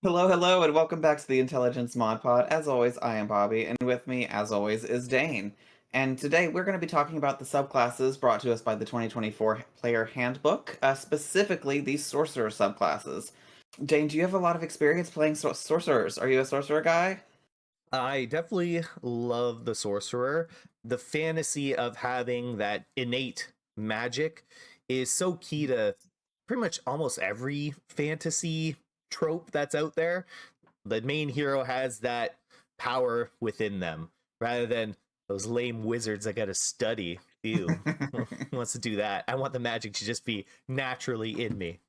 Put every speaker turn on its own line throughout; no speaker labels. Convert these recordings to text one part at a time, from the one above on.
Hello, hello, and welcome back to the Intelligence Mod Pod. As always, I am Bobby, and with me, as always, is Dane. And today we're going to be talking about the subclasses brought to us by the 2024 Player Handbook, specifically the Sorcerer subclasses. Dane, do you have a lot of experience playing Sorcerers? Are you a Sorcerer guy?
I definitely love the Sorcerer. The fantasy of having that innate magic is so key to pretty much almost every fantasy trope that's out there. The main hero has that power within them rather than those lame wizards that got to study. Ew. Who wants to do that? I want the magic to just be naturally in me.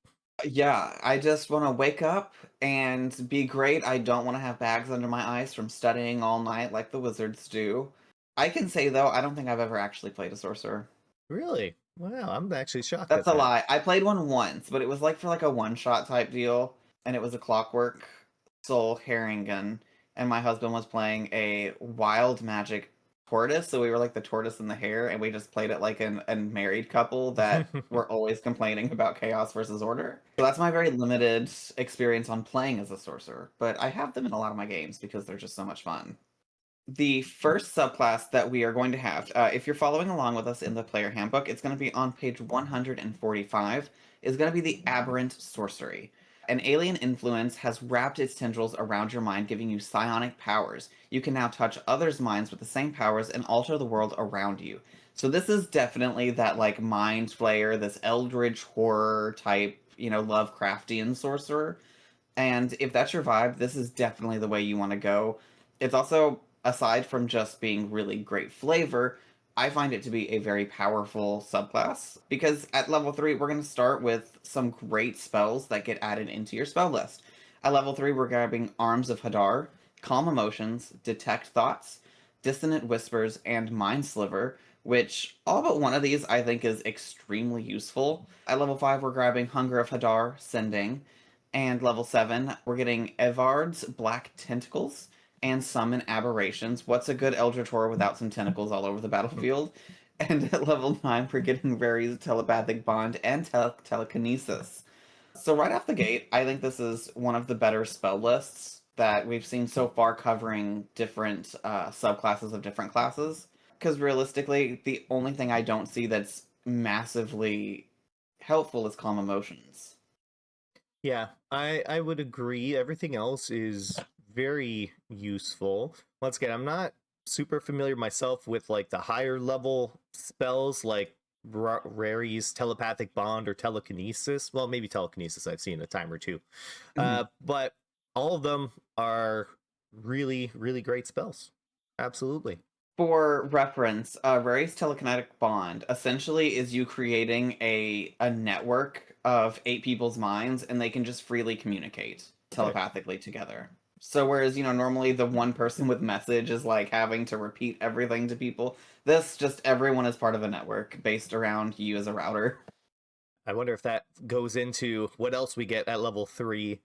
Yeah, I just want to wake up and be great. I don't want to have bags under my eyes from studying all night like the wizards do. I can say, though, I don't think I've ever actually played a Sorcerer.
Really? Wow, I'm actually shocked
That's
at
a
that.
lie. I played one once, but it was like for like a one-shot type deal, and it was a Clockwork Soul Harrigan, and my husband was playing a wild magic tortoise, so we were like the tortoise and the hare, and we just played it like a married couple that were always complaining about chaos versus order. So that's my very limited experience on playing as a sorcerer, but I have them in a lot of my games because they're just so much fun. The first subclass that we are going to have, if you're following along with us in the player handbook, it's going to be on page 145, is going to be the Aberrant Sorcery. An alien influence has wrapped its tendrils around your mind, giving you psionic powers. You can now touch others' minds with the same powers and alter the world around you. So this is definitely that like mind flayer, this eldritch horror type, Lovecraftian sorcerer. And if that's your vibe, this is definitely the way you want to go. It's also, aside from just being really great flavor, I find it to be a very powerful subclass because at level 3, we're going to start with some great spells that get added into your spell list. At level 3, we're grabbing Arms of Hadar, Calm Emotions, Detect Thoughts, Dissonant Whispers, and Mind Sliver, which all but one of these I think is extremely useful. At level 5, we're grabbing Hunger of Hadar, Sending, and level 7, we're getting Evard's Black Tentacles and Summon Aberrations. What's a good Eldritch Horror without some tentacles all over the battlefield? And at level 9, we're getting Rari's Telepathic Bond and Telekinesis. So right off the gate, I think this is one of the better spell lists that we've seen so far covering different subclasses of different classes. Because realistically, the only thing I don't see that's massively helpful is Calm Emotions.
Yeah, I would agree. Everything else is very useful. Once again, I'm not super familiar myself with like the higher level spells like Rary's telepathic bond or telekinesis. Well, maybe telekinesis I've seen a time or two. But all of them are really, really great spells. Absolutely.
For reference, Rary's telekinetic bond essentially is you creating a network of 8 people's minds, and they can just freely communicate
Okay.
telepathically together. So whereas normally the one person with message is like having to repeat everything to people, this just everyone is part of a network based around you as a router.
I wonder if that goes into what else we get at level 3,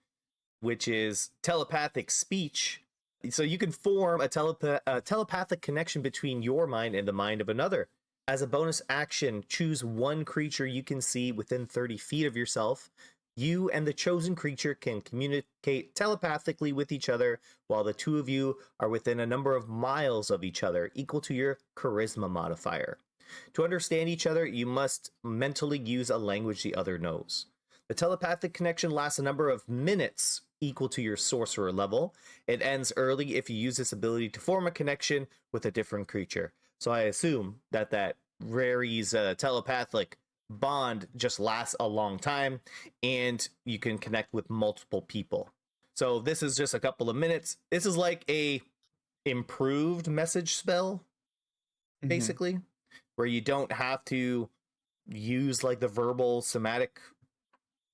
which is telepathic speech. So you can form a telepathic connection between your mind and the mind of another. As a bonus action, choose one creature you can see within 30 feet of yourself. You and the chosen creature can communicate telepathically with each other while the two of you are within a number of miles of each other, equal to your charisma modifier. To understand each other, you must mentally use a language the other knows. The telepathic connection lasts a number of minutes equal to your sorcerer level. It ends early if you use this ability to form a connection with a different creature. So I assume that Rary's telepathic bond just lasts a long time and you can connect with multiple people. So this is just a couple of minutes. This is like a improved message spell,
Mhm.
basically, where you don't have to use like the verbal somatic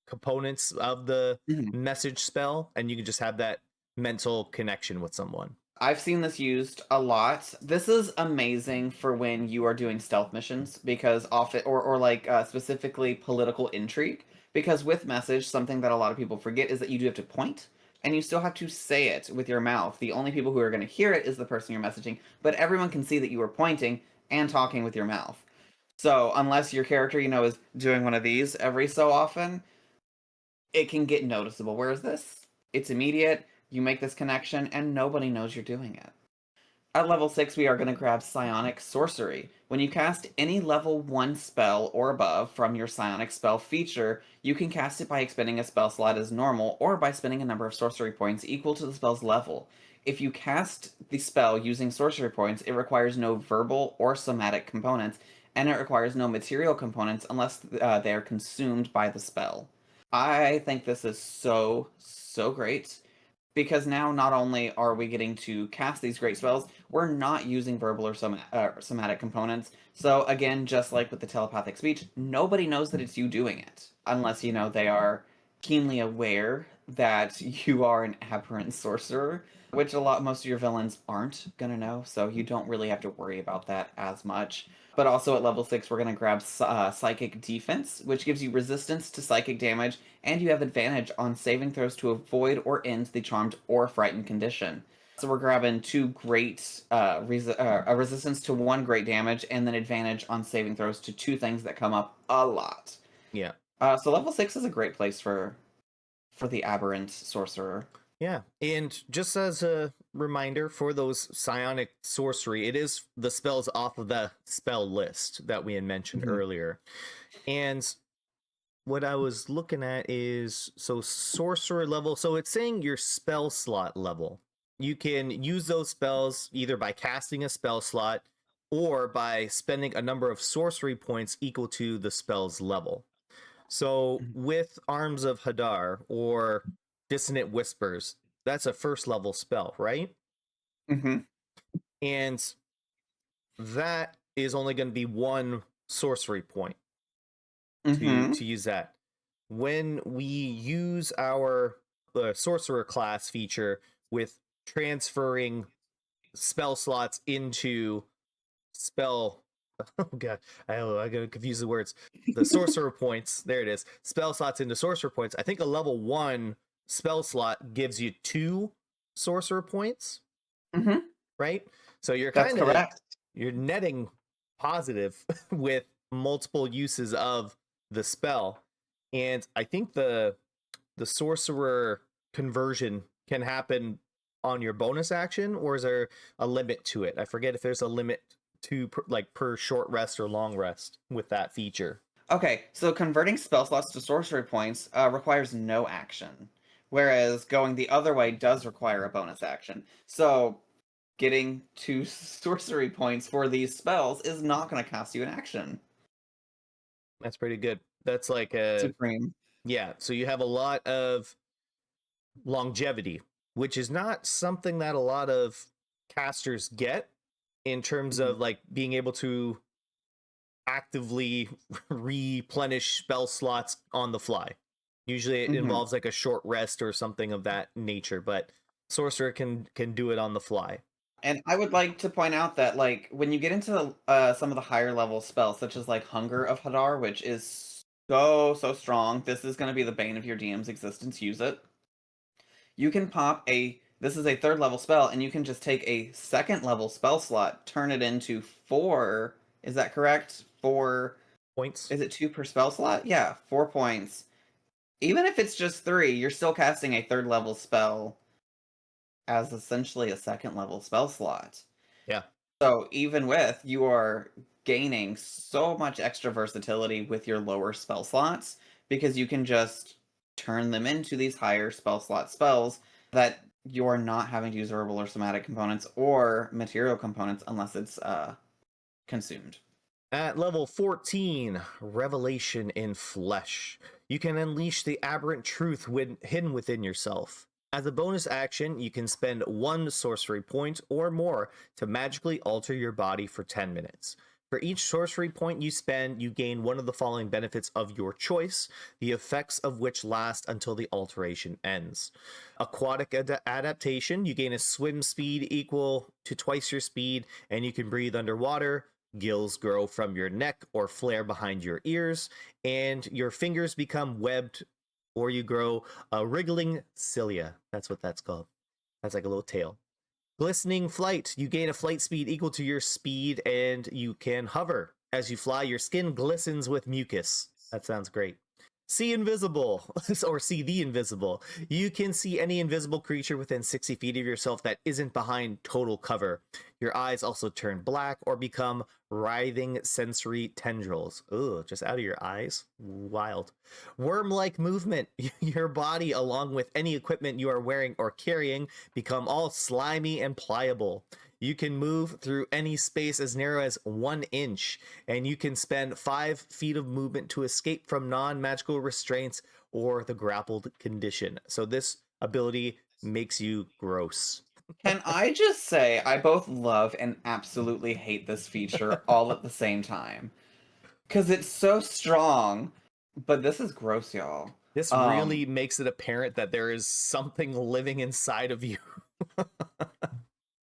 components of the
Mhm.
message spell and you can just have that mental connection with someone.
I've seen this used a lot. This is amazing for when you are doing stealth missions because often, or like specifically political intrigue. Because with message, something that a lot of people forget is that you do have to point, and you still have to say it with your mouth. The only people who are going to hear it is the person you're messaging, but everyone can see that you are pointing and talking with your mouth. So unless your character, is doing one of these every so often, it can get noticeable. Whereas this, It's immediate, you make this connection, and nobody knows you're doing it. At level 6, we are going to grab Psionic Sorcery. When you cast any level 1 spell or above from your Psionic spell feature, you can cast it by expending a spell slot as normal or by spending a number of sorcery points equal to the spell's level. If you cast the spell using sorcery points, it requires no verbal or somatic components, and it requires no material components unless they are consumed by the spell. I think this is so great because now not only are we getting to cast these great spells, we're not using verbal or somatic components. So again, just like with the telepathic speech, nobody knows that it's you doing it unless they are keenly aware that you are an aberrant sorcerer, which most of your villains aren't gonna know. So you don't really have to worry about that as much. But also at level 6, we're going to grab Psychic Defense, which gives you resistance to psychic damage, and you have advantage on saving throws to avoid or end the charmed or frightened condition. So we're grabbing 2 great, a resistance to 1 great damage, and then advantage on saving throws to 2 things that come up a lot.
Yeah.
So level 6 is a great place for the aberrant sorcerer.
Yeah, and just as a reminder for those psionic sorcery, it is the spells off of the spell list that we had mentioned earlier. And what I was looking at is, so sorcerer level, so it's saying your spell slot level. You can use those spells either by casting a spell slot or by spending a number of sorcery points equal to the spell's level. So with Arms of Hadar or Dissonant Whispers, that's a first level spell, right? And that is only going to be 1 sorcery point to use that. When we use our sorcerer class feature with transferring spell slots into spell... Oh god, I gotta confuse the words. The sorcerer points, there it is. Spell slots into sorcerer points. I think a level 1 spell slot gives you 2 sorcerer points. Right? So you're kind of you're netting positive with multiple uses of the spell. And I think the sorcerer conversion can happen on your bonus action, or is there a limit to it? I forget if there's a limit to per short rest or long rest with that feature.
Okay, so converting spell slots to sorcery points requires no action, whereas going the other way does require a bonus action. So getting 2 sorcery points for these spells is not going to cost you an action.
That's pretty good. That's like a
supreme.
Yeah, so you have a lot of longevity, which is not something that a lot of casters get in terms of like being able to actively replenish spell slots on the fly. Usually it involves like a short rest or something of that nature, but sorcerer can do it on the fly.
And I would like to point out that like when you get into some of the higher level spells, such as like Hunger of Hadar, which is so strong, this is going to be the bane of your DM's existence. Use it. You can pop this is a 3rd level spell, and you can just take a 2nd level spell slot, turn it into 4. Is that correct? 4
points.
Is it 2 per spell slot? Yeah, 4 points. Even if it's just 3, you're still casting a 3rd level spell as essentially a 2nd level spell slot.
Yeah.
So even with, you are gaining so much extra versatility with your lower spell slots, because you can just turn them into these higher spell slot spells that you're not having to use verbal or somatic components or material components unless it's consumed.
At level 14, Revelation in Flesh, you can unleash the aberrant truth hidden within yourself. As a bonus action, you can spend 1 sorcery point or more to magically alter your body for 10 minutes. For each sorcery point you spend, you gain one of the following benefits of your choice, the effects of which last until the alteration ends. Aquatic adaptation, you gain a swim speed equal to twice your speed, and you can breathe underwater. Gills grow from your neck or flare behind your ears, and your fingers become webbed, or you grow a wriggling cilia. That's what that's called. That's like a little tail. Glistening flight. You gain a flight speed equal to your speed, and you can hover. As you fly, your skin glistens with mucus. That sounds great. See invisible, or see the invisible. You can see any invisible creature within 60 feet of yourself that isn't behind total cover. Your eyes also turn black or become writhing sensory tendrils. Ugh, just out of your eyes? Wild. Worm-like movement. Your body, along with any equipment you are wearing or carrying, become all slimy and pliable. You can move through any space as narrow as 1 inch, and you can spend 5 feet of movement to escape from non-magical restraints or the grappled condition. So this ability makes you gross.
Can I just say, I both love and absolutely hate this feature all at the same time. Because it's so strong, but this is gross, y'all.
This really makes it apparent that there is something living inside of you.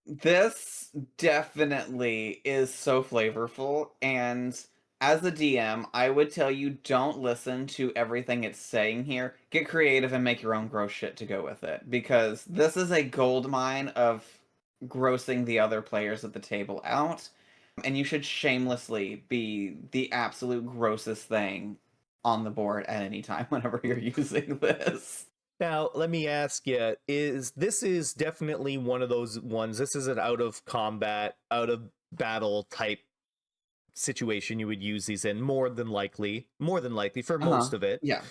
This definitely is so flavorful, and as a DM, I would tell you don't listen to everything it's saying here. Get creative and make your own gross shit to go with it, because this is a gold mine of grossing the other players at the table out, and you should shamelessly be the absolute grossest thing on the board at any time whenever you're using this.
Now, let me ask you, this is definitely one of those ones, this is an out of combat, out of battle type situation you would use these in, more than likely for most of it.
Yeah.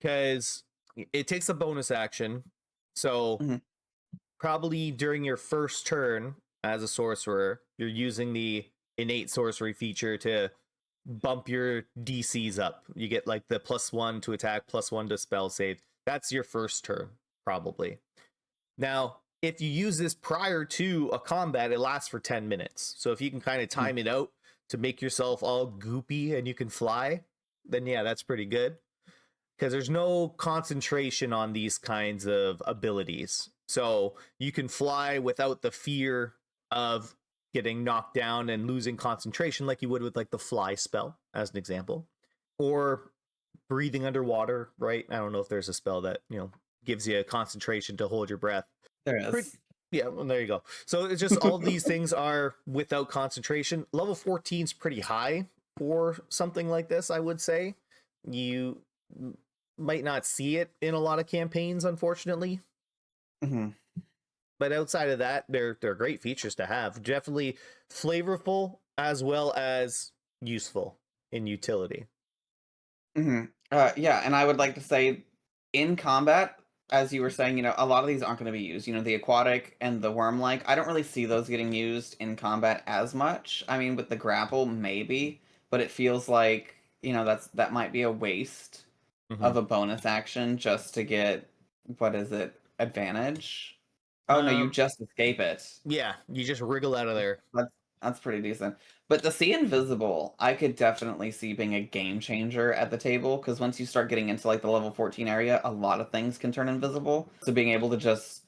Because it takes a bonus action. So probably during your first turn as a sorcerer, you're using the innate sorcery feature to bump your DCs up. You get like the +1 to attack, +1 to spell save. That's your first turn, probably. Now, if you use this prior to a combat, it lasts for 10 minutes. So if you can kind of time it out to make yourself all goopy and you can fly, then yeah, that's pretty good. Because there's no concentration on these kinds of abilities. So you can fly without the fear of getting knocked down and losing concentration like you would with like the fly spell, as an example. Or breathing underwater, right? I don't know if there's a spell that, gives you a concentration to hold your breath.
There is.
Yeah, well, there you go. So it's just all these things are without concentration. Level 14 is pretty high for something like this, I would say. You might not see it in a lot of campaigns, unfortunately. But outside of that, they're great features to have. Definitely flavorful as well as useful in utility.
Yeah, and I would like to say, in combat, as you were saying, a lot of these aren't going to be used. The aquatic and the worm-like, I don't really see those getting used in combat as much. I mean, with the grapple, maybe, but it feels like, that might be a waste of a bonus action just to get, what is it, advantage? Oh, no, you just escape it.
Yeah, you just wriggle out of there.
That's pretty decent. But the see invisible, I could definitely see being a game changer at the table, because once you start getting into like the level 14 area, a lot of things can turn invisible. So being able to just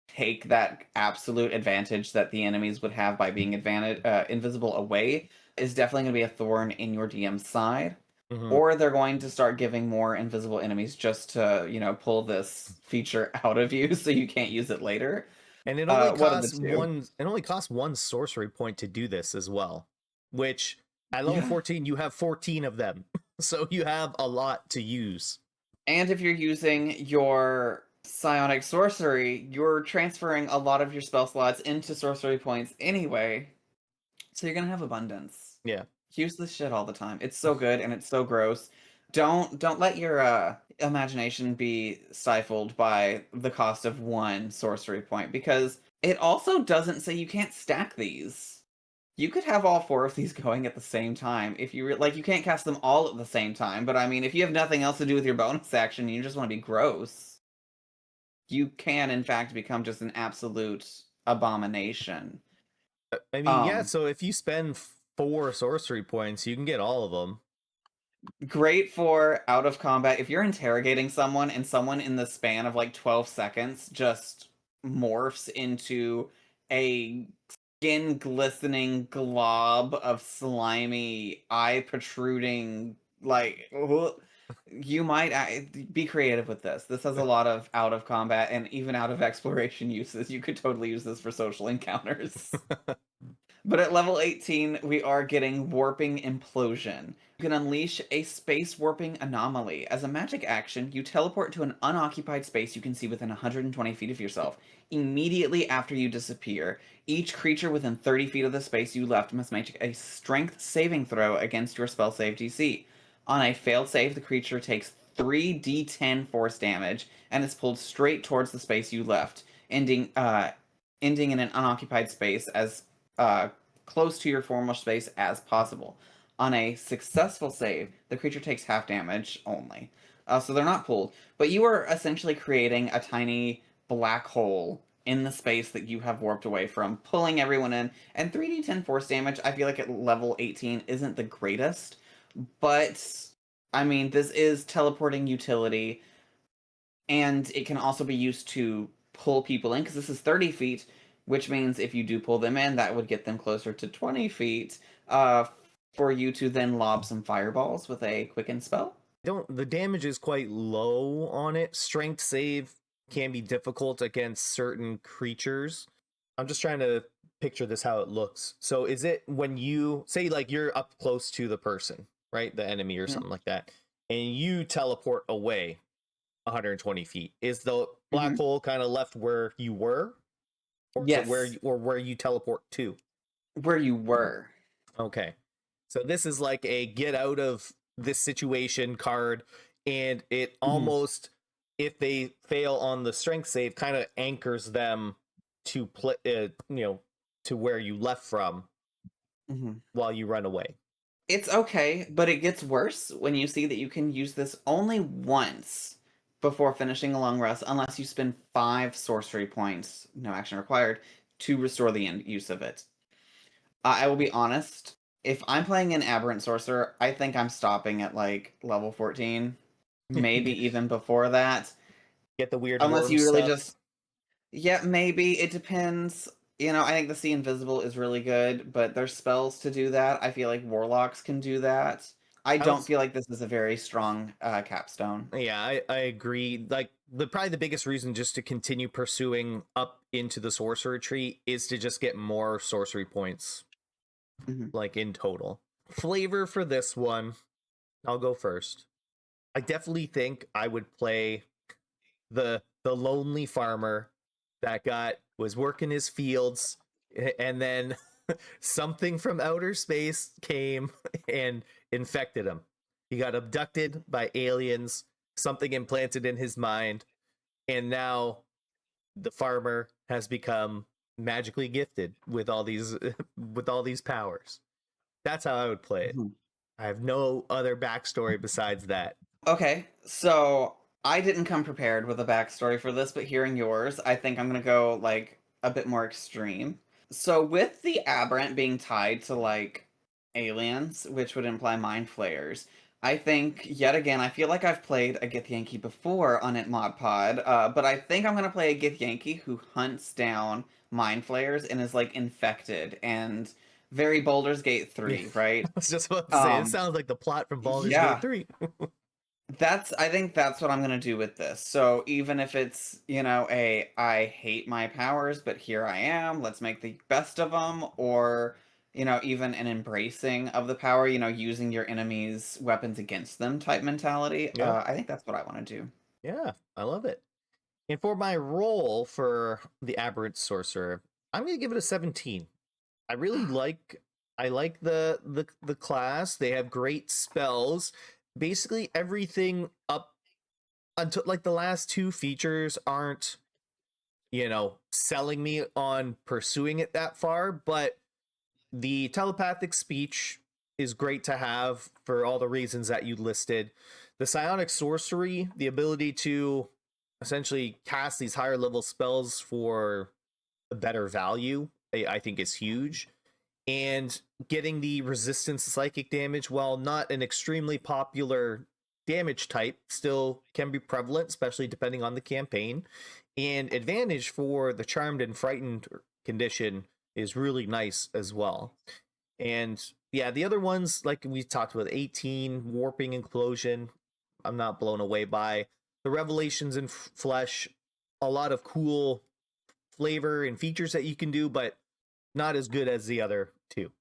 take that absolute advantage that the enemies would have by being invisible away is definitely going to be a thorn in your DM's side. Or they're going to start giving more invisible enemies just to, pull this feature out of you so you can't use it later.
And it only costs one sorcery point to do this as well, which at level 14 you have 14 of them. So you have a lot to use.
And if you're using your psionic sorcery, you're transferring a lot of your spell slots into sorcery points anyway. So you're going to have abundance.
Yeah.
Use this shit all the time. It's so good and it's so gross. Don't let your imagination be stifled by the cost of 1 sorcery point, because it also doesn't say you can't stack these. You could have all 4 of these going at the same time if you you can't cast them all at the same time, but I mean, if you have nothing else to do with your bonus action and you just want to be gross, you can in fact become just an absolute abomination.
I mean, yeah, so if you spend 4 sorcery points, you can get all of them.
Great for out of combat. If you're interrogating someone and someone in the span of like 12 seconds just morphs into a skin glistening glob of slimy, eye protruding, you might be creative with this. This has a lot of out of combat and even out of exploration uses. You could totally use this for social encounters. But at level 18, we are getting Warping Implosion, You can unleash a space warping anomaly. As a magic action, you teleport to an unoccupied space you can see within 120 feet of yourself. Immediately after you disappear, each creature within 30 feet of the space you left must make a strength saving throw against your spell save DC. On a failed save, the creature takes 3d10 force damage and is pulled straight towards the space you left, ending in an unoccupied space as close to your former space as possible. On a successful save, the creature takes half damage only. So they're not pulled. But you are essentially creating a tiny black hole in the space that you have warped away from, pulling everyone in. And 3d10 force damage, I feel like at level 18 isn't the greatest. But, I mean, this is teleporting utility. And it can also be used to pull people in, because this is 30 feet, which means if you do pull them in, that would get them closer to 20 feet. For you to then lob some fireballs with a quicken spell.
The damage is quite low on it. Strength save can be difficult against certain creatures. I'm just trying to picture this how it looks. So is it when you say like you're up close to the person, right? The enemy or something like that, and you teleport away 120 feet. Is the black hole kind of left where you were?
Yes.
Where you teleport to?
Where you were.
Okay. So this is like a get out of this situation card, and it almost, if they fail on the strength save, kind of anchors them to play, to where you left from while you run away.
It's okay, but it gets worse when you see that you can use this only once before finishing a long rest, unless you spend 5 sorcery points, no action required, to restore the end use of it. I will be honest. If I'm playing an Aberrant Sorcerer, I think I'm stopping at like level 14. Maybe even before that.
Get the weird
Unless
worm
you really
stuff.
just... Yeah, maybe. It depends. You know, I think the See Invisible is really good, but there's spells to do that. I feel like Warlocks can do that. I don't feel like this is a very strong capstone.
Yeah, I agree. Like probably the biggest reason just to continue pursuing up into the sorcerer tree is to just get more sorcery points. Like in total. Flavor for this one, I'll go first. I definitely think I would play the lonely farmer that was working his fields, and then something from outer space came and infected him. He got abducted by aliens, something implanted in his mind, and now the farmer has become magically gifted with all these powers. That's how I would play it. I have no other backstory besides that.
Okay, so I didn't come prepared with a backstory for this, but hearing yours, I think I'm gonna go like a bit more extreme. So with the Aberrant being tied to like aliens, which would imply mind flayers, I think yet again I feel like I've played a Githyanki before on Int Mod Pod, but I think I'm gonna play a Githyanki who hunts down mind flayers and is like infected and very Baldur's Gate 3, right?
I was just about to say, it sounds like the plot from Baldur's Gate 3.
I think that's what I'm gonna do with this. So even if it's, you know, I hate my powers, but here I am, let's make the best of them, or, you know, even an embracing of the power, you know, using your enemy's weapons against them type mentality.
Yeah.
I think that's what I want to do.
Yeah, I love it. And for my role for the Aberrant Sorcerer, I'm gonna give it a 17. I really like the class. They have great spells. Basically everything up until like the last 2 features aren't, selling me on pursuing it that far, but the telepathic speech is great to have for all the reasons that you listed. The psionic sorcery, the ability to essentially cast these higher level spells for a better value, I think is huge. And getting the resistance to psychic damage, while not an extremely popular damage type, still can be prevalent, especially depending on the campaign. And advantage for the charmed and frightened condition is really nice as well. And yeah, the other ones, like we talked about, 18, warping implosion, I'm not blown away by. The revelations in flesh, a lot of cool flavor and features that you can do, but not as good as the other 2.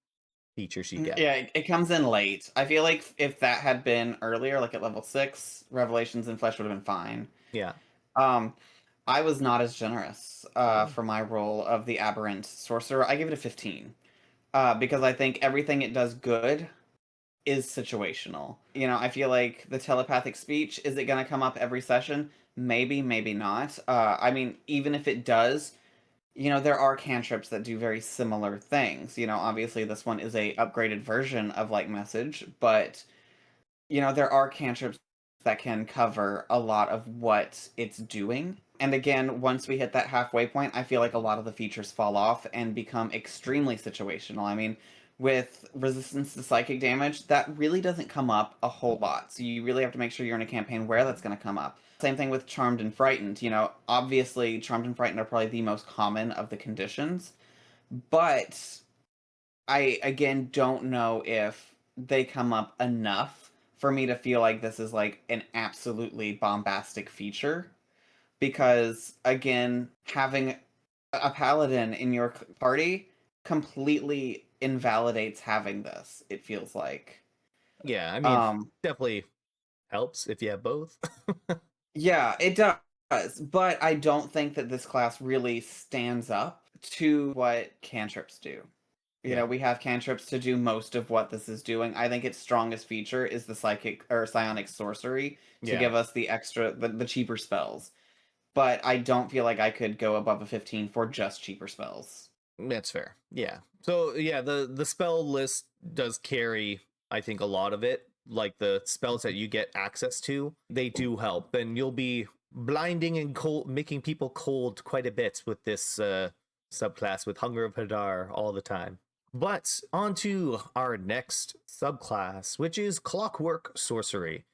features you get.
Yeah, it comes in late. I feel like if that had been earlier, like at level 6, Revelations in Flesh would have been fine.
Yeah.
Um, I was not as generous
Oh.
for my role of the Aberrant Sorcerer. I give it a 15 because I think everything it does good is situational. You know, I feel like the telepathic speech, is it going to come up every session? Maybe, maybe not. I mean, even if it does, you know, there are cantrips that do very similar things. You know, obviously this one is a upgraded version of Light Message, but you know, there are cantrips that can cover a lot of what it's doing. And again, once we hit that halfway point, I feel like a lot of the features fall off and become extremely situational. I mean, with resistance to psychic damage, that really doesn't come up a whole lot. So you really have to make sure you're in a campaign where that's going to come up. Same thing with Charmed and Frightened. You know, obviously, Charmed and Frightened are probably the most common of the conditions, but I again don't know if they come up enough for me to feel like this is like an absolutely bombastic feature because again having a paladin in your party completely invalidates having this, it feels like.
Yeah, I mean,
um
definitely helps if you have both.
yeah, it does, but I don't think that this class really stands up to what cantrips do. You know,
Yeah.
we have cantrips to do most of what this is doing. I think its strongest feature is the psychic or psionic sorcery to
Yeah.
give us the extra, the cheaper spells. But I don't feel like I could go above a 15 for just cheaper spells.
That's fair. Yeah. So yeah, the spell list does carry, I think, a lot of it. Like the spells that you get access to, they do help, and you'll be blinding and cold, making people cold quite a bit with this subclass with Hunger of Hadar all the time. But on to our next subclass, which is Clockwork Sorcery.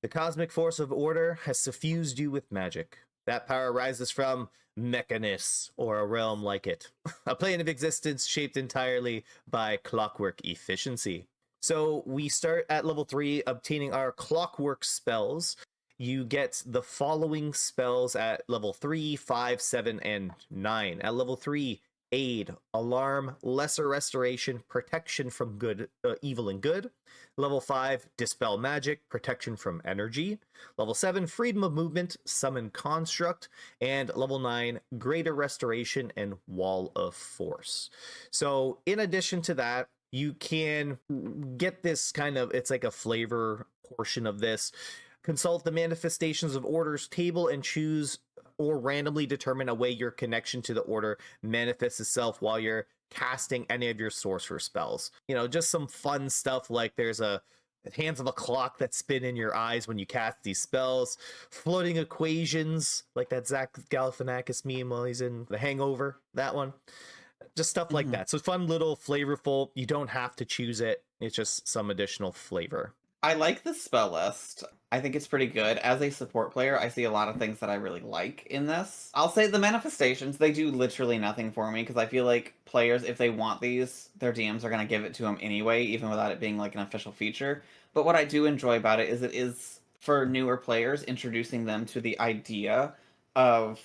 The cosmic force of order has suffused you with magic. That power rises from Mechanus, or a realm like it, a plane of existence shaped entirely by clockwork efficiency. So we start at level 3, obtaining our clockwork spells. You get the following spells at level 3, 5, 7, and 9. At level 3, Aid, Alarm, Lesser Restoration, Protection from Evil and Good. Level 5, Dispel Magic, Protection from Energy. Level 7, Freedom of Movement, Summon Construct. And level 9, Greater Restoration and Wall of Force. So in addition to that, you can get this kind of, it's like a flavor portion of this. Consult the Manifestations of Orders table and choose or randomly determine a way your connection to the order manifests itself while you're casting any of your sorcerer spells. You know, just some fun stuff like there's a hands of a clock that spin in your eyes when you cast these spells, floating equations like that Zach Galifianakis meme while he's in The Hangover, that one. Just stuff like
Mhm.
that. So fun, little, flavorful. You don't have to choose it. It's just some additional flavor.
I like the spell list. I think it's pretty good. As a support player, I see a lot of things that I really like in this. I'll say the manifestations, they do literally nothing for me because I feel like players, if they want these, their DMs are going to give it to them anyway, even without it being like an official feature. But what I do enjoy about it is for newer players, introducing them to the idea of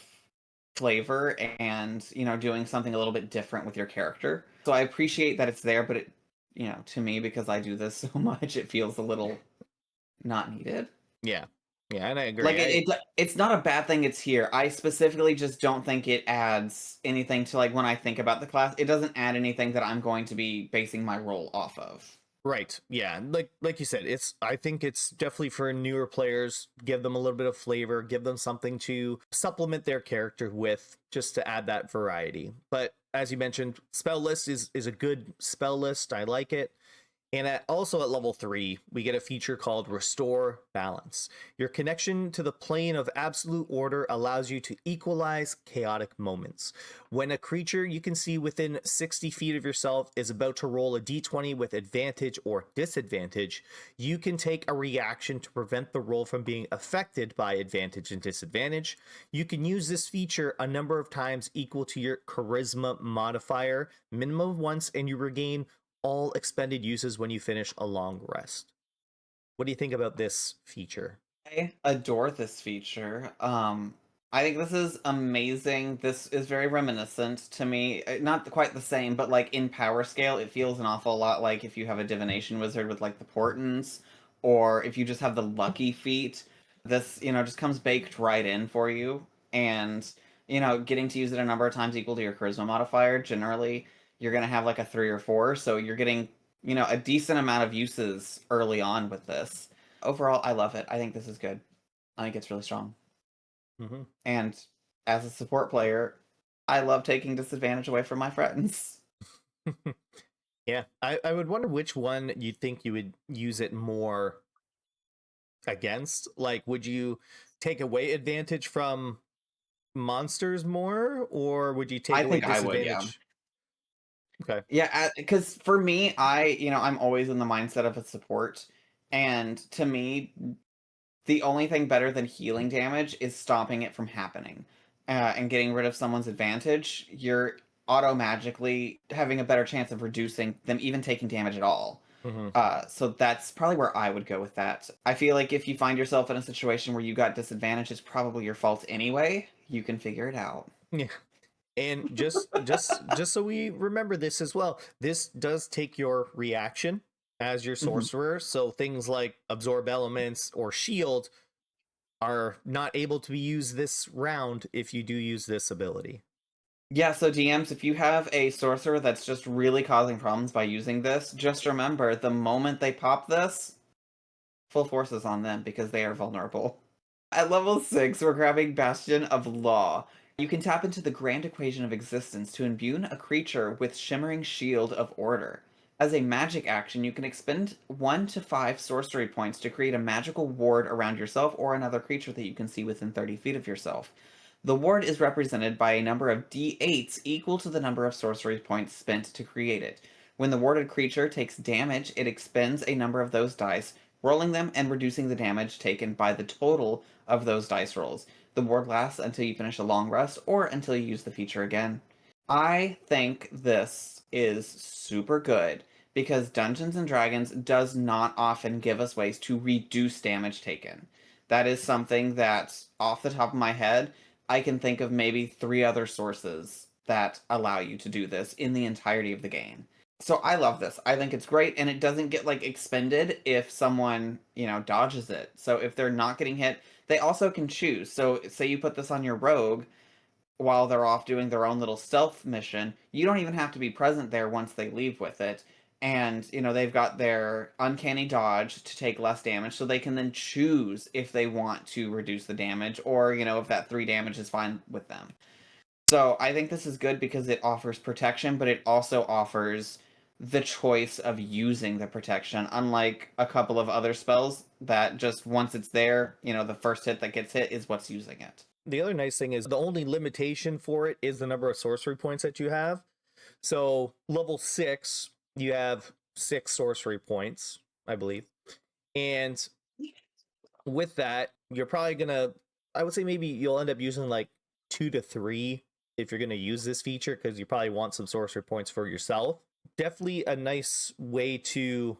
flavor and, you know, doing something a little bit different with your character. So I appreciate that it's there, but it, you know, to me, because I do this so much, it feels a little not needed.
Yeah. Yeah, and I agree.
Like it's not a bad thing it's here. I specifically just don't think it adds anything to like when I think about the class. It doesn't add anything that I'm going to be basing my role off of.
Right. Yeah. Like you said, it's I think it's definitely for newer players, give them a little bit of flavor, give them something to supplement their character with just to add that variety. But as you mentioned, spell list is a good spell list. I like it. And also at level 3, we get a feature called Restore Balance. Your connection to the plane of absolute order allows you to equalize chaotic moments. When a creature you can see within 60 feet of yourself is about to roll a d20 with advantage or disadvantage, you can take a reaction to prevent the roll from being affected by advantage and disadvantage. You can use this feature a number of times equal to your charisma modifier, minimum of once, and you regain all expended uses when you finish a long rest. What do you think about this feature?
I adore this feature. I think this is amazing. This is very reminiscent to me. Not quite the same, but like in power scale, it feels an awful lot like if you have a divination wizard with like the portents, or if you just have the lucky feat. This, just comes baked right in for you. And, getting to use it a number of times equal to your charisma modifier, generally, you're going to have like a 3 or 4. So you're getting, a decent amount of uses early on with this. Overall, I love it. I think this is good. I think it's really strong.
Mm-hmm.
And as a support player, I love taking disadvantage away from my friends.
Yeah, I would wonder which one you think you would use it more against. Like, would you take away advantage from monsters more, or would you take
I
away
think I would, yeah.
disadvantage? Okay.
Yeah, because for me, I'm always in the mindset of a support. And to me, the only thing better than healing damage is stopping it from happening. And getting rid of someone's advantage, you're auto-magically having a better chance of reducing them even taking damage at all.
Mm-hmm.
So that's probably where I would go with that. I feel like if you find yourself in a situation where you got disadvantage, it's probably your fault anyway. You can figure it out.
Yeah. And just so we remember this as well, this does take your reaction as your
Mhm.
sorcerer. So things like absorb elements or shield are not able to be used this round if you do use this ability.
Yeah, so DMs, if you have a sorcerer that's just really causing problems by using this, just remember the moment they pop this, full force is on them because they are vulnerable. At level 6, we're grabbing Bastion of Law. You can tap into the grand equation of existence to imbue a creature with Shimmering Shield of Order. As a magic action, you can expend 1 to 5 sorcery points to create a magical ward around yourself or another creature that you can see within 30 feet of yourself. The ward is represented by a number of d8s equal to the number of sorcery points spent to create it. When the warded creature takes damage, it expends a number of those dice, rolling them and reducing the damage taken by the total of those dice rolls. The ward lasts until you finish a long rest or until you use the feature again. I think this is super good because Dungeons and Dragons does not often give us ways to reduce damage taken. That is something that, off the top of my head, I can think of maybe 3 other sources that allow you to do this in the entirety of the game. So I love this. I think it's great, and it doesn't get like expended if someone, dodges it. So if they're not getting hit, they also can choose. So say you put this on your rogue while they're off doing their own little stealth mission, you don't even have to be present there once they leave with it. And, they've got their uncanny dodge to take less damage, so they can then choose if they want to reduce the damage or, if that 3 damage is fine with them. So I think this is good because it offers protection, but it also offers the choice of using the protection, unlike a couple of other spells that just once it's there, the first hit that gets hit is what's using it.
The other nice thing is the only limitation for it is the number of sorcery points that you have. So level 6, you have 6 sorcery points, I believe. And with that, you're probably gonna, I would say maybe you'll end up using like 2 to 3 if you're gonna use this feature, because you probably want some sorcery points for yourself. Definitely a nice way to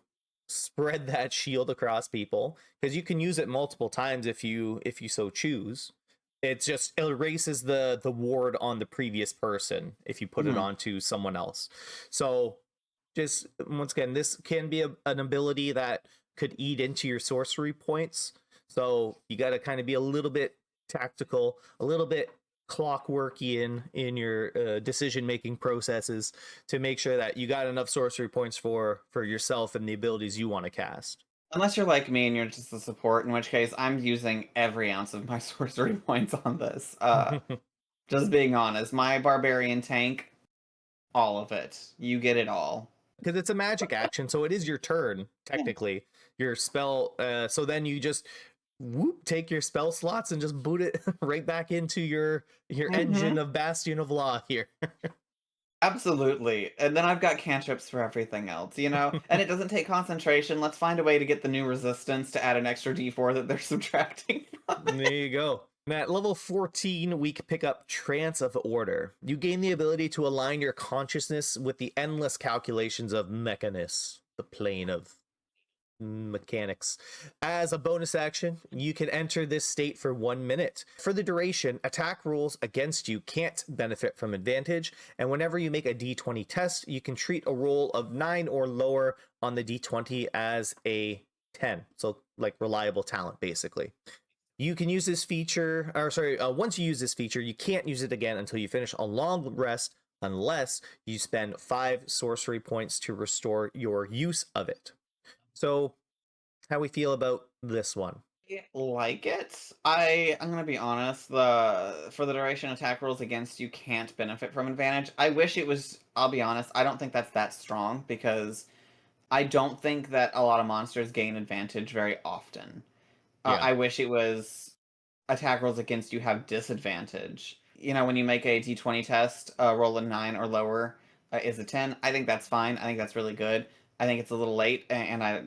spread that shield across people, because you can use it multiple times if you so choose. It just erases the ward on the previous person if you put it
Mhm.
onto someone else. So just once again, this can be an ability that could eat into your sorcery points. So you got to kind of be a little bit tactical, a little bit clockworky in your decision making processes to make sure that you got enough sorcery points for yourself and the abilities you want to cast.
Unless you're like me and you're just a support, in which case I'm using every ounce of my sorcery points on this. Just being honest, my barbarian tank, all of it. You get it all.
Because it's a magic action, so it is your turn
Yeah.
technically. Your spell, so then you just whoop take your spell slots and just boot it right back into your engine
Hmm.
of Bastion of Law here.
Absolutely. And then I've got cantrips for everything else, And it doesn't take concentration. Let's find a way to get the new resistance to add an extra d4 that they're subtracting from
There
it.
you go. And at level 14, we can pick up Trance of Order. You gain the ability to align your consciousness with the endless calculations of Mechanus, the plane of mechanics. As a bonus action, you can enter this state for 1 minute. For the duration, attack rolls against you can't benefit from advantage, and whenever you make a d20 test, you can treat a roll of 9 or lower on the d20 as a 10. So like reliable talent, basically. You can use this feature, or sorry, once you use this feature, you can't use it again until you finish a long rest, unless you spend 5 sorcery points to restore your use of it. So, how we feel about this one?
I like it. I'm gonna be honest. For the duration, attack rolls against you can't benefit from advantage. I wish it was. I'll be honest. I don't think that's that strong because I don't think that a lot of monsters gain advantage very often.
Yeah.
I wish it was attack rolls against you have disadvantage. You know, when you make a d20 test, roll a 9 or lower is a 10. I think that's fine. I think that's really good. I think it's a little late, and I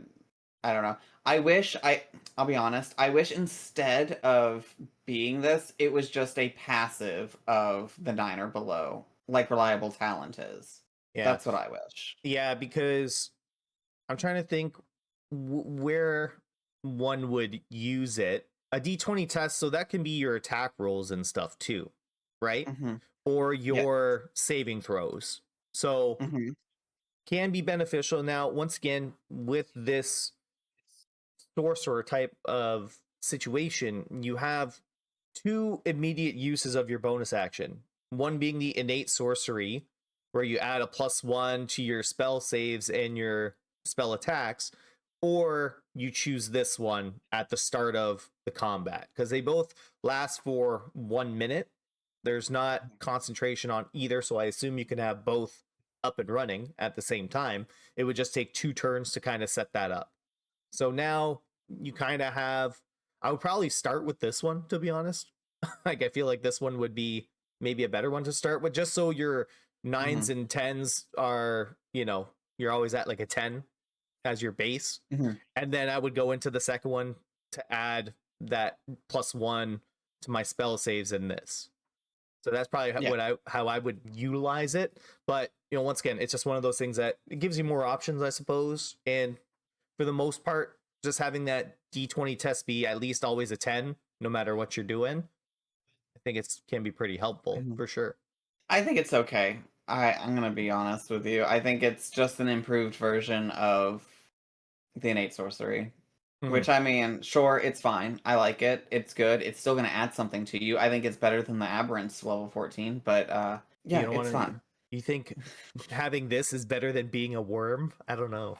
don't know. I'll be honest, I wish instead of being this, it was just a passive of the 9 or below, like reliable talent is.
Yeah.
That's what I wish.
Yeah, because I'm trying to think where one would use it. A d20 test, so that can be your attack rolls and stuff too, right?
Mm-hmm.
Or your saving throws. So
Mm-hmm.
can be beneficial. Now, once again, with this sorcerer type of situation, you have 2 immediate uses of your bonus action. One being the innate sorcery, where you add a +1 to your spell saves and your spell attacks, or you choose this one at the start of the combat, because they both last for 1 minute. There's not concentration on either, so I assume you can have both up and running at the same time. It would just take 2 turns to kind of set that up. So now you kind of have, I would probably start with this one, to be honest. Like, I feel like this one would be maybe a better one to start with, just so your 9s and 10s are, you're always at like a 10 as your base.
Mm-hmm.
And then I would go into the second one to add that +1 to my spell saves in this. So that's probably how I would utilize it. But, once again, it's just one of those things that it gives you more options, I suppose. And for the most part, just having that d20 test be at least always a 10, no matter what you're doing, I think it can be pretty helpful for sure.
I think it's okay. I'm gonna be honest with you. I think it's just an improved version of the innate sorcery. Which, I mean, sure, it's fine. I like it. It's good. It's still gonna add something to you. I think it's better than the Aberrant's level 14, but yeah, it's fun.
You think having this is better than being a worm? I don't know.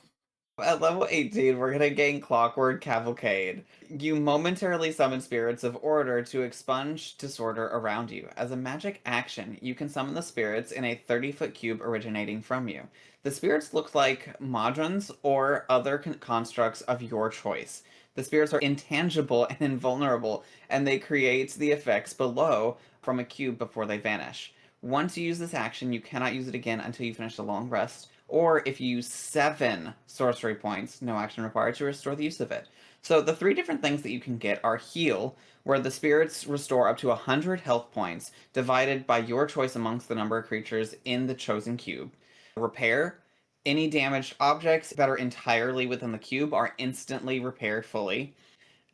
At level 18, we're gonna gain Clockwork Cavalcade. You momentarily summon spirits of order to expunge disorder around you. As a magic action, you can summon the spirits in a 30-foot cube originating from you. The spirits look like Madrons or other constructs of your choice. The spirits are intangible and invulnerable, and they create the effects below from a cube before they vanish. Once you use this action, you cannot use it again until you finish a long rest, or if you use 7 sorcery points, no action required to restore the use of it. So the 3 different things that you can get are Heal, where the spirits restore up to 100 health points, divided by your choice amongst the number of creatures in the chosen cube. Repair, any damaged objects that are entirely within the cube are instantly repaired fully.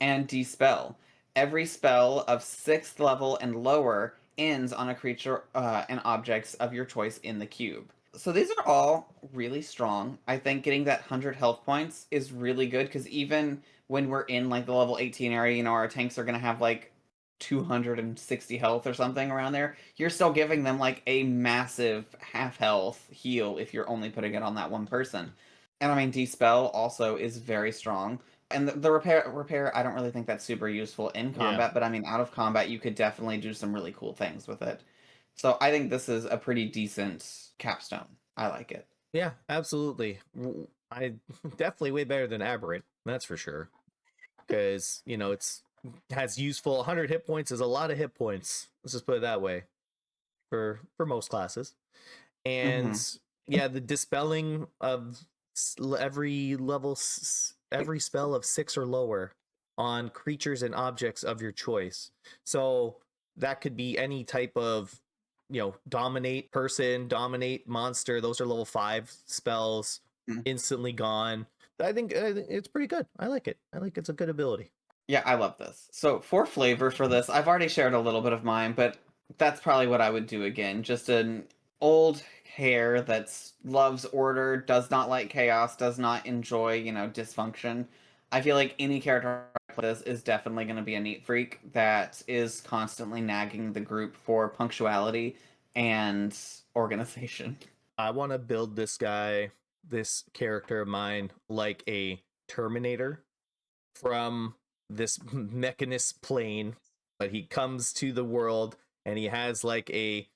And Dispel, every spell of 6th level and lower ends on a creature and objects of your choice in the cube. So these are all really strong. I think getting that 100 health points is really good, because even when we're in like the level 18 area, our tanks are going to have like 260 health or something around there. You're still giving them like a massive half health heal if you're only putting it on that one person. And I mean, Dispel also is very strong. And the repair, I don't really think that's super useful in combat, but I mean, out of combat, you could definitely do some really cool things with it. So I think this is a pretty decent capstone. I like it.
Yeah, absolutely. I definitely way better than Aberrant, that's for sure. Because, it's has useful 100 hit points is a lot of hit points. Let's just put it that way for most classes. And yeah, the dispelling of every spell of 6 or lower on creatures and objects of your choice. So that could be any type of dominate person, dominate monster. Those are level 5 spells, instantly gone. I think it's pretty good. I like it. I like it's a good ability.
Yeah, I love this. So for flavor for this, I've already shared a little bit of mine, but that's probably what I would do again. Just an old hair that loves order, does not like chaos, does not enjoy, dysfunction. I feel like any character like this is definitely going to be a neat freak that is constantly nagging the group for punctuality and organization.
I want to build this character of mine, like a Terminator from this mechanist plane, but he comes to the world and he has like a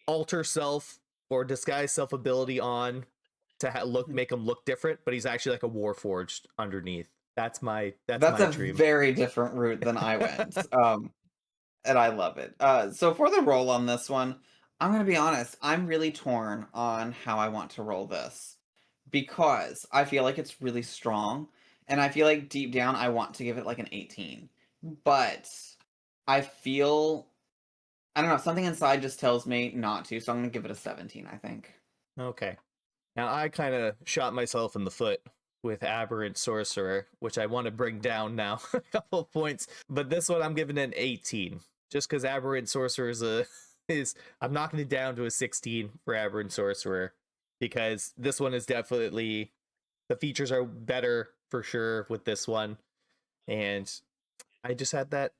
alter self or disguise self ability on to make him look different, but he's actually like a warforged underneath. That's my
That's a
dream.
very different route than I went. And I love it. So for the roll on this one, I'm gonna be honest, I'm really torn on how I want to roll this. Because I feel like it's really strong, and I feel like deep down I want to give it like an 18. But I feel I don't know, something inside just tells me not to, so I'm gonna give it a 17, I think.
Okay. Now I kind of shot myself in the foot with Aberrant Sorcerer, which I want to bring down now a couple of points. But this one I'm giving an 18, just because Aberrant Sorcerer is I'm knocking it down to a 16 for Aberrant Sorcerer, because this one is definitely, the features are better for sure with this one, and I just had that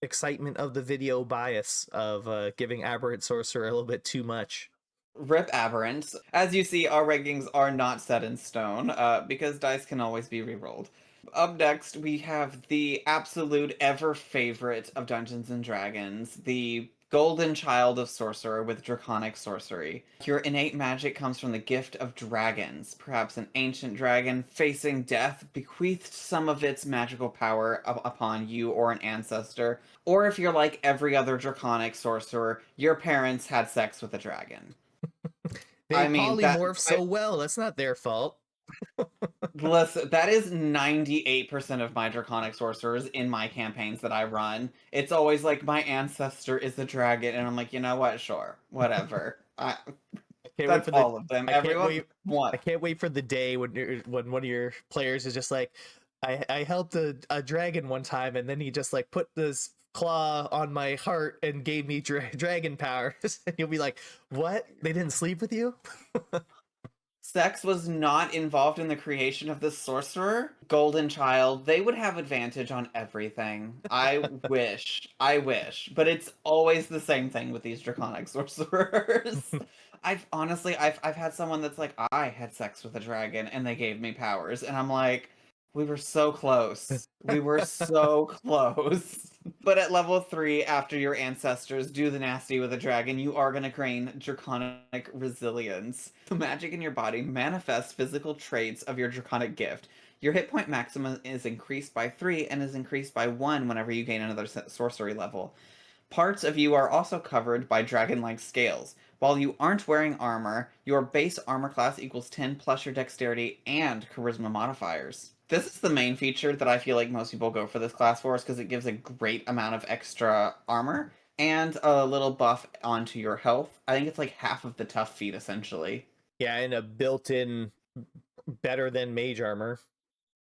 excitement of the video bias of giving Aberrant Sorcerer a little bit too much.
Rip Aberrant. As you see, our rankings are not set in stone, because dice can always be re-rolled. Up next, we have the absolute ever favorite of Dungeons and Dragons, the golden child of Sorcerer with draconic sorcery. Your innate magic comes from the gift of dragons. Perhaps an ancient dragon facing death bequeathed some of its magical power upon you or an ancestor. Or if you're like every other draconic sorcerer, your parents had sex with a dragon.
They polymorph so well. That's not their fault.
Listen, that is 98% of my draconic sorcerers in my campaigns that I run. It's always like my ancestor is a dragon, and I'm like, you know what? Sure, whatever. That's all of them. Everyone
I can't wait for the day when one of your players is just like, I helped a dragon one time, and then he just like put this claw on my heart and gave me dragon powers. And you'll be like, what? They didn't sleep with you?
Sex was not involved in the creation of this sorcerer. Golden child, they would have advantage on everything. I wish. But it's always the same thing with these draconic sorcerers. I've had someone that's like, I had sex with a dragon and they gave me powers. And I'm like, we were so close. We were so close. But at level 3, after your ancestors do the nasty with a dragon, you are going to gain draconic resilience. The magic in your body manifests physical traits of your draconic gift. Your hit point maximum is increased by 3 and is increased by 1 whenever you gain another sorcery level. Parts of you are also covered by dragon-like scales. While you aren't wearing armor, your base armor class equals 10 plus your dexterity and charisma modifiers. This is the main feature that I feel like most people go for this class for, is because it gives a great amount of extra armor and a little buff onto your health. I think it's like half of the tough feat, essentially.
Yeah, and a built-in better than mage armor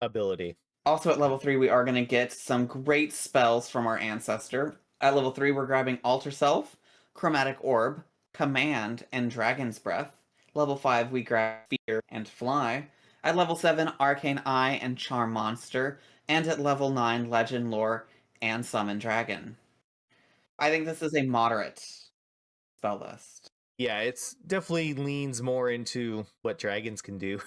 ability.
Also at level 3, we are going to get some great spells from our ancestor. At level 3, we're grabbing Alter Self, Chromatic Orb, Command, and Dragon's Breath. Level 5, we grab Fear and Fly. At level 7, Arcane Eye and Charm Monster. And at level 9, Legend Lore and Summon Dragon. I think this is a moderate spell list.
Yeah, it's definitely leans more into what dragons can do.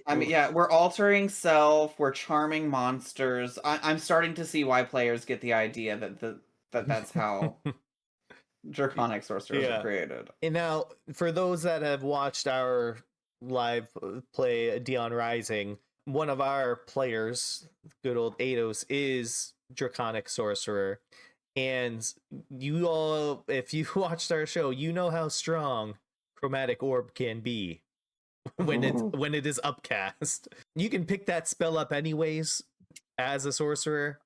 I mean, yeah, we're altering self, we're charming monsters. I'm starting to see why players get the idea that's how draconic sorcerers are created.
And now, for those that have watched our live play Dion Rising, one of our players, good old Eidos, is draconic sorcerer. And you all, if you watched our show, you know how strong Chromatic Orb can be when it is upcast. You can pick that spell up anyways as a sorcerer,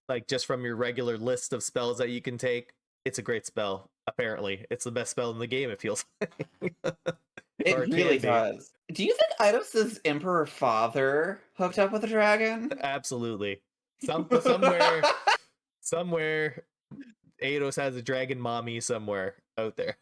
like just from your regular list of spells that you can take. It's a great spell. Apparently, it's the best spell in the game. It feels like.
It really does. Do you think Eidos' emperor father hooked up with a dragon?
Absolutely. Somewhere, Eidos has a dragon mommy somewhere out there.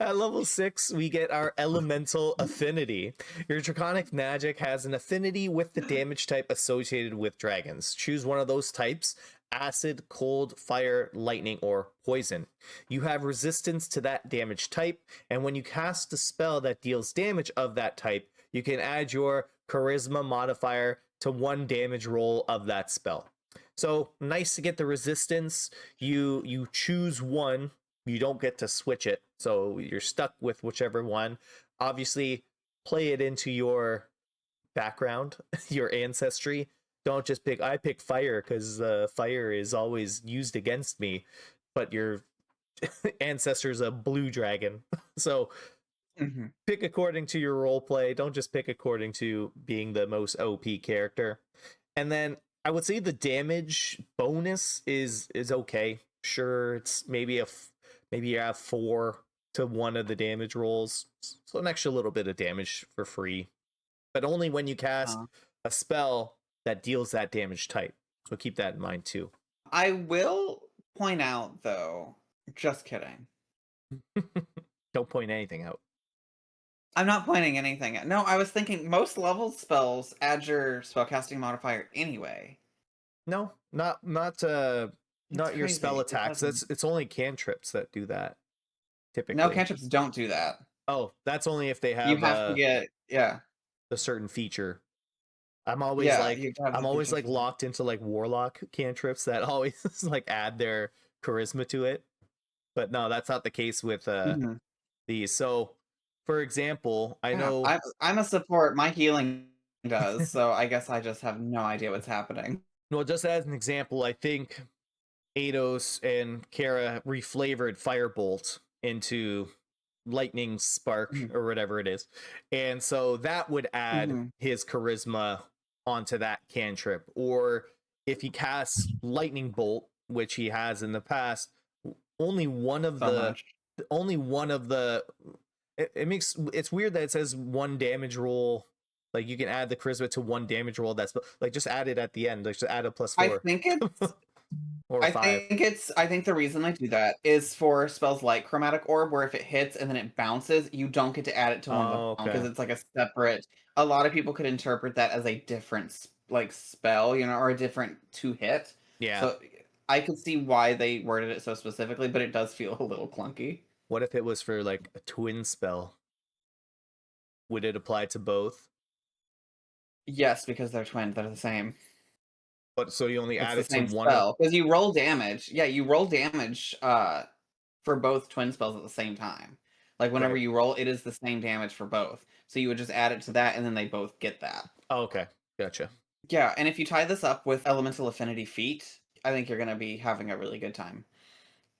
At level 6, we get our elemental affinity. Your draconic magic has an affinity with the damage type associated with dragons. Choose one of those types: acid, cold, fire, lightning, or poison. You have resistance to that damage type, and when you cast a spell that deals damage of that type, you can add your charisma modifier to one damage roll of that spell. So nice to get the resistance. You choose one, you don't get to switch it, so you're stuck with whichever one. Obviously, play it into your background, your ancestry. Don't just pick, I pick fire because fire is always used against me, but your ancestor's a blue dragon. So pick according to your role play. Don't just pick according to being the most OP character. And then I would say the damage bonus is okay. Sure, it's maybe maybe you have 4 to 1 of the damage rolls, so an extra little bit of damage for free, but only when you cast a spell that deals that damage type. So keep that in mind too.
I will point out, though, just kidding.
Don't point anything out.
I'm not pointing anything at. No, I was thinking most level spells add your spellcasting modifier anyway.
No, not your
crazy.
spell attacks. It's only cantrips that do that. Typically.
No, cantrips don't do that.
Oh, that's only if they have
You have to get
a certain feature. I'm always like
feature.
locked into like warlock cantrips that always like add their charisma to it. But no, that's not the case with these. So for example, I know
I'm a support. My healing does, so I guess I just have no idea what's happening.
Well, just as an example, I think Eidos and Kara reflavored Firebolt into Lightning Spark or whatever it is. And so that would add his charisma onto that cantrip. Or if he casts Lightning Bolt, which he has in the past, only one of the it's weird that it says 1 damage roll. Like you can add the charisma to 1 damage roll. That's like just add it at the end. Like just add a +4.
I think it's
or 5.
I think the reason I do that is for spells like Chromatic Orb, where if it hits and then it bounces, you don't get to add it to one because it's like a separate. A lot of people could interpret that as a different like spell, or a different 2-hit.
Yeah.
So I could see why they worded it so specifically, but it does feel a little clunky.
What if it was for like a twin spell? Would it apply to both?
Yes, because they're twins. They're the same.
But so you only add it
to
one
spell because you roll damage. Yeah, you roll damage for both twin spells at the same time. Like whenever you roll, it is the same damage for both. So you would just add it to that, and then they both get that.
Oh, okay, gotcha.
Yeah, and if you tie this up with Elemental Affinity Feat, I think you're going to be having a really good time.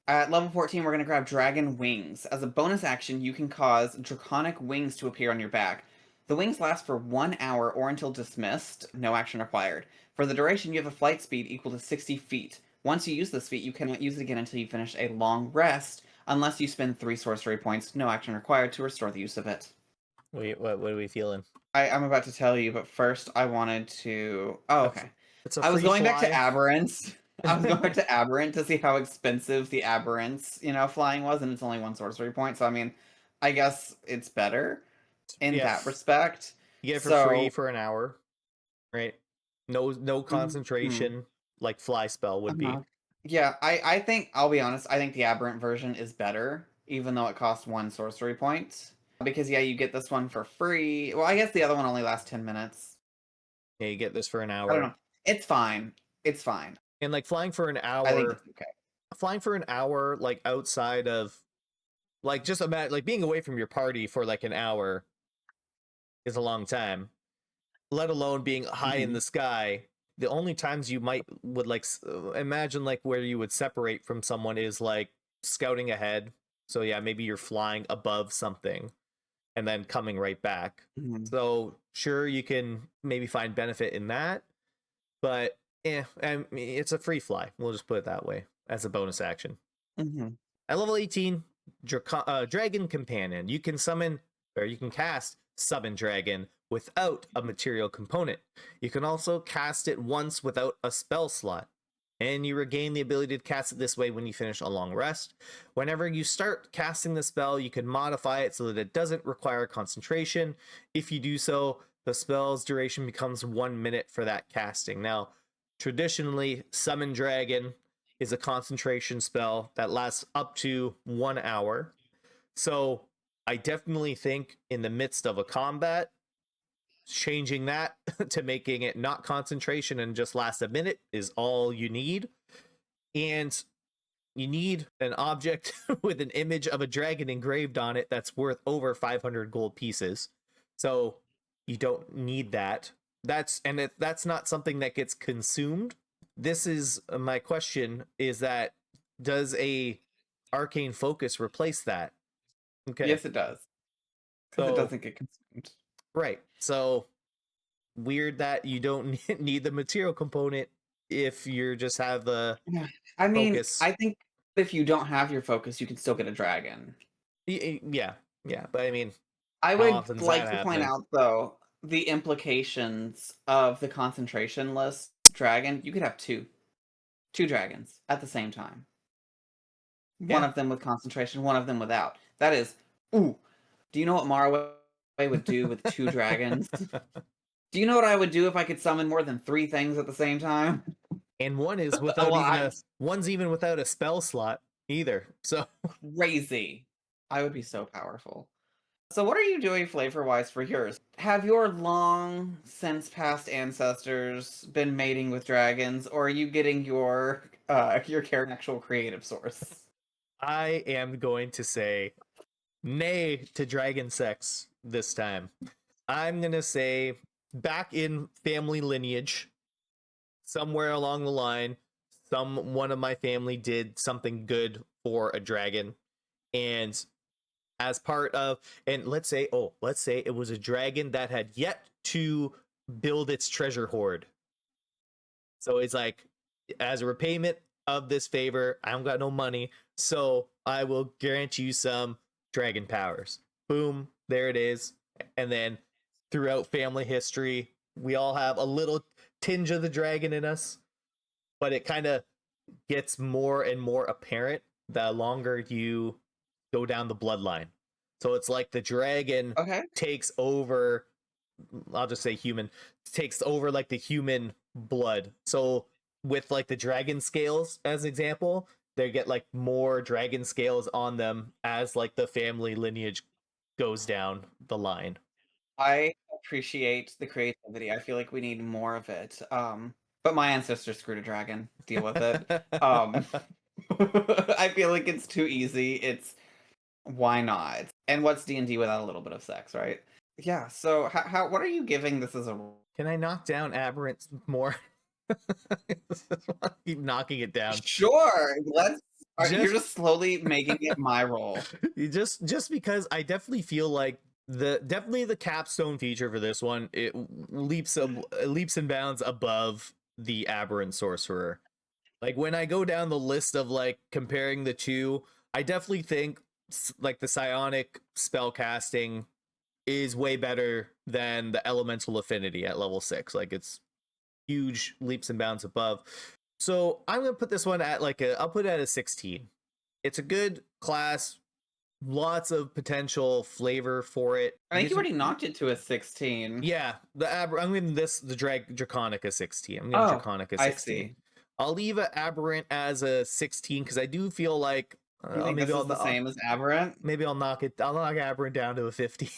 At level 14, we're going to grab Dragon Wings. As a bonus action, you can cause Draconic Wings to appear on your back. The wings last for 1 hour or until dismissed, no action required. For the duration, you have a flight speed equal to 60 feet. Once you use this feat, you cannot use it again until you finish a long rest, unless you spend 3 sorcery points, no action required, to restore the use of it.
Wait, what are we feeling?
I'm about to tell you, but first I wanted to... Oh, okay.
I
was going back to Aberrants. I was going back to Aberrant to see how expensive the Aberrants, flying was, and it's only 1 sorcery point, so I mean, I guess it's better in that respect.
You get it for free for an hour, right? No concentration like fly spell would be.
Yeah, I think, I'll be honest, I think the Aberrant version is better, even though it costs 1 sorcery point. Because, yeah, you get this one for free. Well, I guess the other one only lasts 10 minutes.
Yeah, you get this for an hour.
I don't know. It's fine. It's fine.
And, like, flying for an hour...
I think it's okay.
Flying for an hour, like, outside of... Like, just imagine, like, being away from your party for, like, an hour is a long time. Let alone being high in the sky. The only times you would like imagine like where you would separate from someone is like scouting ahead. So yeah, maybe you're flying above something and then coming right back. So sure, you can maybe find benefit in that, but I mean, it's a free fly. We'll just put it that way as a bonus action. At level 18, Dragon Companion, you can summon or you can cast summon dragon without a material component. You can also cast it once without a spell slot, and you regain the ability to cast it this way when you finish a long rest. Whenever you start casting the spell, you can modify it so that it doesn't require concentration. If you do so, the spell's duration becomes 1 minute for that casting. Now, traditionally, Summon Dragon is a concentration spell that lasts up to 1 hour. So I definitely think in the midst of a combat, changing that to making it not concentration and just last a minute is all you need. And you need an object with an image of a dragon engraved on it that's worth over 500 gold pieces. So you don't need that. That's not something that gets consumed. This is my question, is that does a arcane focus replace that? Okay.
Yes, it does. Because it doesn't get consumed.
Right. So weird that you don't need the material component if you just have the
I mean,
focus.
I think if you don't have your focus, you can still get a dragon.
Yeah. But I mean,
I
how
would
often does
like
that
to point
happen?
out, though, the implications of the concentration list dragon. You could have two dragons at the same time. One
Yeah.
of them with concentration, one of them without. That is, ooh. Do you know what Marway would do with 2 dragons? Do you know what I would do if I could summon more than 3 things at the same time?
And one is without
Well,
one's even without a spell slot either. So
crazy. I would be so powerful. So what are you doing flavor-wise for yours? Have your long since past ancestors been mating with dragons, or are you getting your character actual creative source?
I am going to say nay to dragon sex this time. I'm going to say back in family lineage, somewhere along the line, one of my family did something good for a dragon, and as part of, and let's say it was a dragon that had yet to build its treasure hoard. So it's like, as a repayment of this favor, I don't got no money, so I will grant you some dragon powers. Boom, there it is. And then throughout family history, we all have a little tinge of the dragon in us, but it kind of gets more and more apparent the longer you go down the bloodline. So it's like the dragon takes over, I'll just say human, takes over like the human blood. So with like the dragon scales as example, they get like more dragon scales on them as like the family lineage goes down the line.
I appreciate the creativity. I feel like we need more of it. But my ancestors screwed a dragon. Deal with it. I feel like it's too easy. It's why not? And what's D&D without a little bit of sex, right? Yeah. So what are you giving this as a?
Can I knock down Aberrant more? Keep knocking it down.
Sure. You're just slowly making it my role.
Just because I definitely feel like the capstone feature for this one, it leaps and bounds above the Aberrant Sorcerer. Like when I go down the list of like comparing the two, I definitely think like the psionic spell casting is way better than the elemental affinity at level 6. Like it's huge leaps and bounds above. So I'm gonna put this one at I'll put it at a 16. It's a good class, lots of potential flavor for it.
I think you already knocked it to a 16.
Yeah, I'm giving the Draconic a 16. I'm giving Draconic a 16.
I see.
I'll leave an Aberrant as a 16 because I do feel like
maybe this is the same as Aberrant.
Maybe I'll knock Aberrant down to a 50.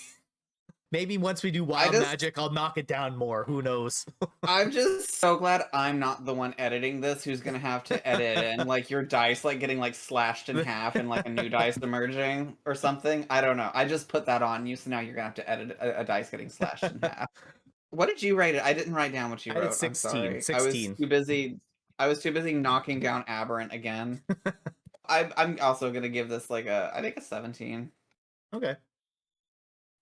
Maybe once we do wild magic, I'll knock it down more. Who knows?
I'm just so glad I'm not the one editing this who's gonna have to edit and like your dice like getting like slashed in half and like a new dice emerging or something. I don't know. I just put that on you, so now you're gonna have to edit a dice getting slashed in half. What did you rate it? I didn't write down what you wrote. I did
16.
I'm sorry.
16.
I was too busy knocking down Aberrant again. I'm also gonna give this like I think a 17.
Okay.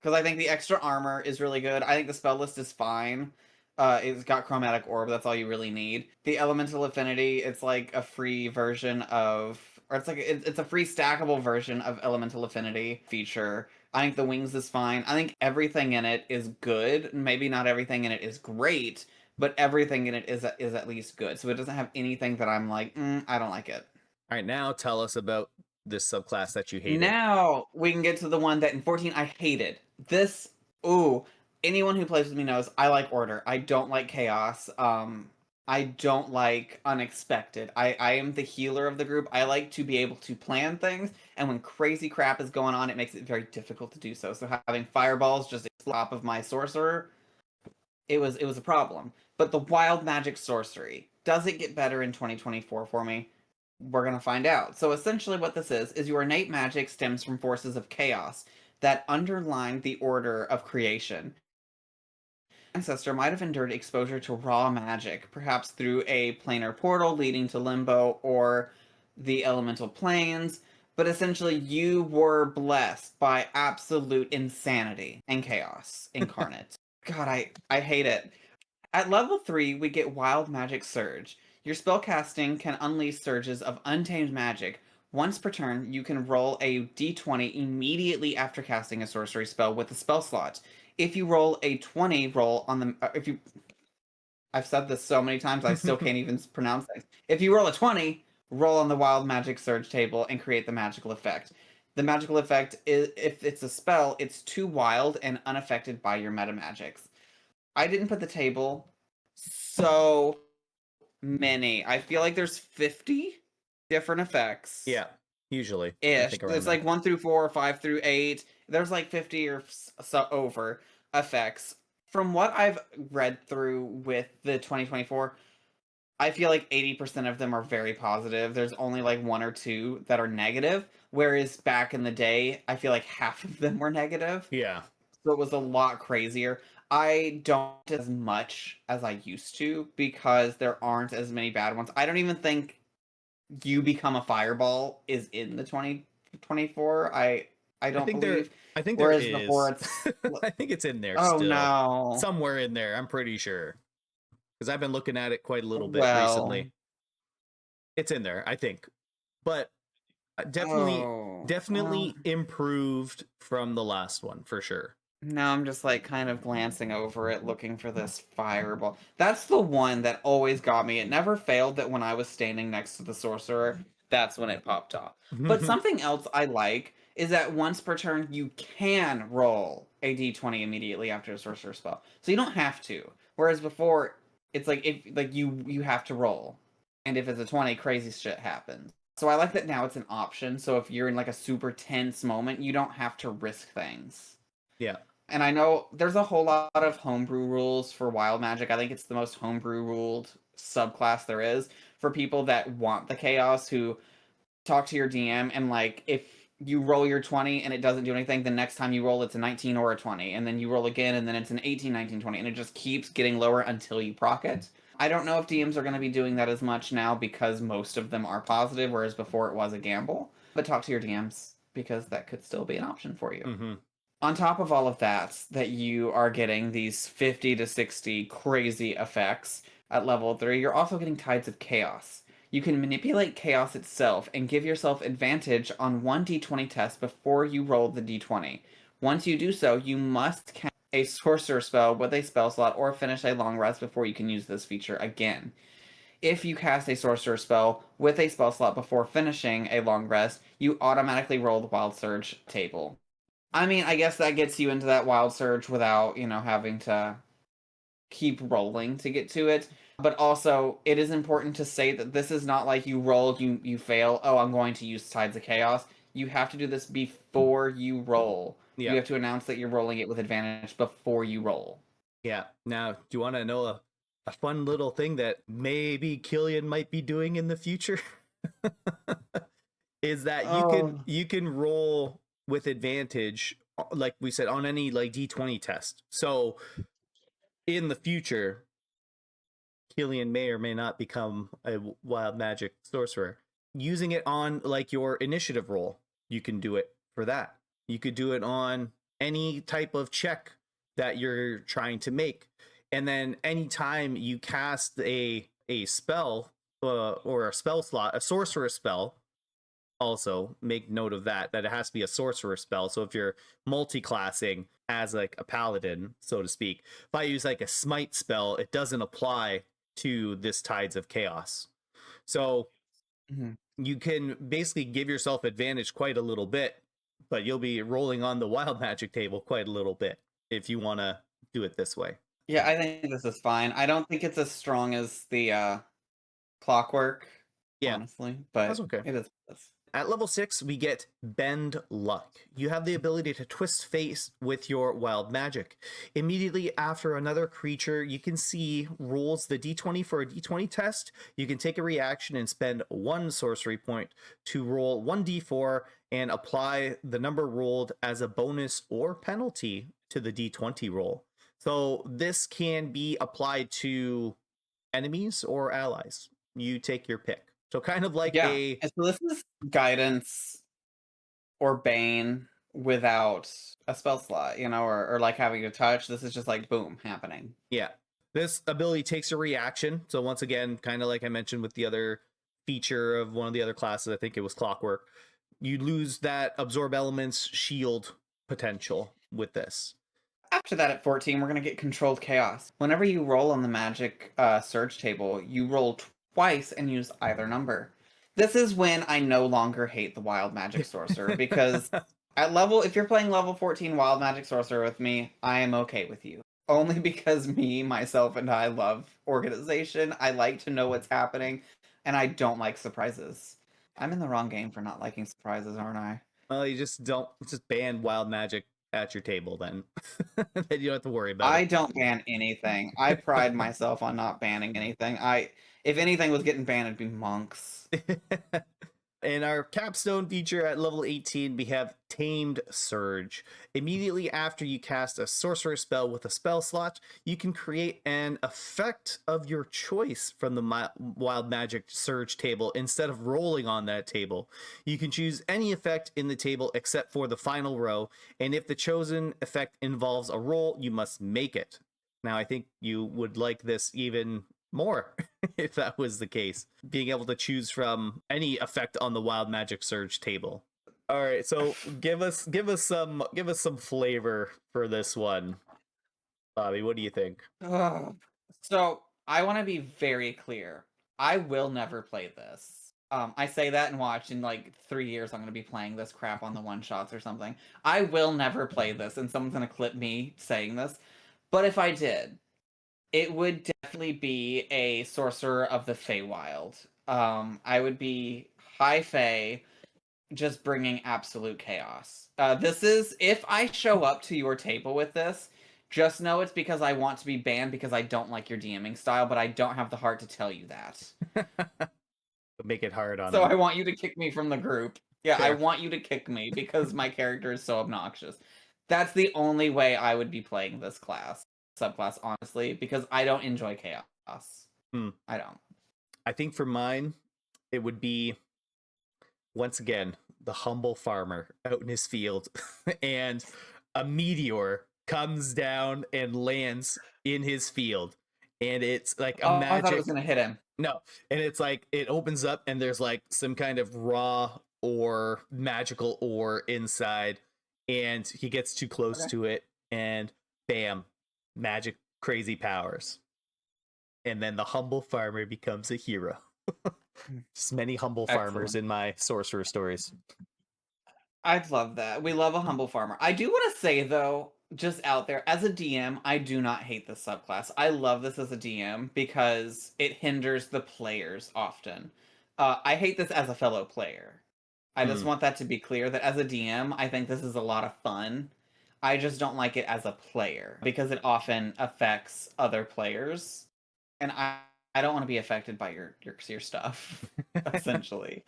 Because I think the extra armor is really good. I think the spell list is fine. It's got Chromatic Orb. That's all you really need. The Elemental Affinity, it's like a free version of or it's like it's a free stackable version of Elemental Affinity feature. I think the wings is fine. I think everything in it is good. Maybe not everything in it is great, but everything in it is at least good. So it doesn't have anything that I'm like, I don't like it.
All right, now tell us about this subclass that you hated.
Now we can get to the one that in 14 I hated. This, ooh, anyone who plays with me knows I like order. I don't like chaos. I don't like unexpected. I am the healer of the group. I like to be able to plan things, and when crazy crap is going on, it makes it very difficult to do so. So having fireballs just at the top of my sorcerer, it was a problem. But the wild magic sorcery, does it get better in 2024 for me? We're going to find out. So essentially what this is your innate magic stems from forces of chaos that underline the order of creation. Ancestor might have endured exposure to raw magic, perhaps through a planar portal leading to Limbo or the elemental planes, but essentially you were blessed by absolute insanity and chaos incarnate. God, I hate it. At level 3, we get Wild Magic Surge. Your spellcasting can unleash surges of untamed magic. Once per turn, you can roll a d20 immediately after casting a sorcery spell with a spell slot. If you roll a 20 roll on the... I've said this so many times, I still can't even pronounce things. If you roll a 20, roll on the Wild Magic Surge table and create the magical effect. The magical effect, is, if it's a spell, it's too wild and unaffected by your meta magics. I didn't put the table so many. I feel like there's 50 different effects.
Yeah, usually.
Ish. It's like 1 through 4, 5 through 8. There's like 50 or so over effects. From what I've read through with the 2024, I feel like 80% of them are very positive. There's only like 1 or 2 that are negative. Whereas back in the day, I feel like half of them were negative.
Yeah.
So it was a lot crazier. I don't as much as I used to because there aren't as many bad ones. I don't even think you become a fireball is in the 2024. I don't believe.
I think
Whereas
there is.
before it's
I think it's in there
oh
still.
no.
Somewhere in there, I'm pretty sure. Because I've been looking at it quite a little bit
Well,
recently. It's in there, I think. But definitely improved from the last one, for sure.
Now I'm just like kind of glancing over it, looking for this fireball. That's the one that always got me. It never failed that when I was standing next to the sorcerer, that's when it popped off. But something else I like is that once per turn, you can roll a d20 immediately after a sorcerer spell. So you don't have to. Whereas before, it's like if like you have to roll. And if it's a 20, crazy shit happens. So I like that now it's an option. So if you're in like a super tense moment, you don't have to risk things.
Yeah.
And I know there's a whole lot of homebrew rules for wild magic. I think it's the most homebrew ruled subclass there is for people that want the chaos, who talk to your DM and like if you roll your 20 and it doesn't do anything, the next time you roll it's a 19 or a 20, and then you roll again and then it's an 18, 19, 20, and it just keeps getting lower until you proc it. I don't know if DMs are going to be doing that as much now because most of them are positive, whereas before it was a gamble. But talk to your DMs because that could still be an option for you.
Mm-hmm.
On top of all of that you are getting these 50 to 60 crazy effects at level 3, you're also getting Tides of Chaos. You can manipulate chaos itself and give yourself advantage on one d20 test before you roll the d20. Once you do so, you must cast a sorcerer spell with a spell slot or finish a long rest before you can use this feature again. If you cast a sorcerer spell with a spell slot before finishing a long rest, you automatically roll the Wild Surge table. I mean, I guess that gets you into that Wild Surge without, having to keep rolling to get to it. But also, it is important to say that this is not like you roll, you fail, oh, I'm going to use Tides of Chaos. You have to do this before you roll. Yeah. You have to announce that you're rolling it with advantage before you roll.
Yeah. Now, do you want to know a fun little thing that maybe Killian might be doing in the future? Is that you can roll with advantage, like we said, on any like d20 test. So in the future, Killian may or may not become a wild magic sorcerer. Using it on like your initiative roll, you can do it for that. You could do it on any type of check that you're trying to make. And then anytime you cast a spell or a spell slot, a sorcerer spell, Also, make note of that it has to be a sorcerer spell. So if you're multi-classing as like a paladin, so to speak, if I use like a smite spell, it doesn't apply to this Tides of Chaos. So
Mhm.
you can basically give yourself advantage quite a little bit, but you'll be rolling on the wild magic table quite a little bit if you want to do it this way.
Yeah, I think this is fine. I don't think it's as strong as the clockwork,
Yeah,
honestly,
that's
but
okay.
it is.
At level 6, we get Bend Luck. You have the ability to twist face with your wild magic. Immediately after another creature you can see rolls the d20 for a d20 test, you can take a reaction and spend 1 sorcery point to roll 1d4 and apply the number rolled as a bonus or penalty to the d20 roll. So this can be applied to enemies or allies. You take your pick. So kind of like
Yeah,
a
and so this is guidance or bane without a spell slot, or like having a touch. This is just like boom happening.
Yeah. This ability takes a reaction. So once again, kind of like I mentioned with the other feature of one of the other classes, I think it was Clockwork, you lose that absorb elements shield potential with this.
After that, at 14, we're going to get controlled chaos. Whenever you roll on the magic surge table, you roll twice and use either number. This is when I no longer hate the wild magic sorcerer, because if you're playing level 14 wild magic sorcerer with me, I am okay with you. Only because me, myself, and I love organization. I like to know what's happening, and I don't like surprises. I'm in the wrong game for not liking surprises, aren't I?
Well, you just don't just ban wild magic at your table then. Then you don't have to worry about
I
it.
don't ban anything. I pride myself on not banning anything. If anything was getting banned, it'd be monks.
In our capstone feature at level 18, we have Tamed Surge. Immediately after you cast a sorcerer spell with a spell slot, you can create an effect of your choice from the Wild Magic Surge table instead of rolling on that table. You can choose any effect in the table except for the final row, and if the chosen effect involves a roll, you must make it. Now, I think you would like this even more if that was the case, being able to choose from any effect on the wild magic surge table. All right, so give us some flavor for this one, Bobby. What do you think?
Ugh. So I want to be very clear. I will never play this. I say that and watch in like 3 years I'm gonna be playing this crap on the one shots or something. I will never play this, and someone's gonna clip me saying this. But if I did, it would definitely be a Sorcerer of the Feywild. I would be High Fey, just bringing absolute chaos. This is, if I show up to your table with this, just know it's because I want to be banned because I don't like your DMing style, but I don't have the heart to tell you that.
Make it hard on
So
him.
I want you to kick me from the group. Yeah, I
Fair.
want you to kick me because my character is so obnoxious. That's the only way I would be playing this subclass, honestly, because I don't enjoy chaos. I don't.
I think for mine, it would be once again the humble farmer out in his field, and a meteor comes down and lands in his field, and it's like a
Oh, I thought it was
magic.
gonna hit him.
No, and it's like it opens up and there's like some kind of raw or magical ore inside, and he gets too close
Okay.
to it, and bam, magic crazy powers. And then the humble farmer becomes a hero. Just many humble farmers
Excellent.
in my sorcerer stories.
I'd love that. We love a humble farmer. I do want to say, though, just out there, as a DM, I do not hate this subclass. I love this as a DM because it hinders the players often. I hate this as a fellow player. I just want that to be clear that as a DM, I think this is a lot of fun. I just don't like it as a player because it often affects other players. And I don't want to be affected by your stuff, essentially.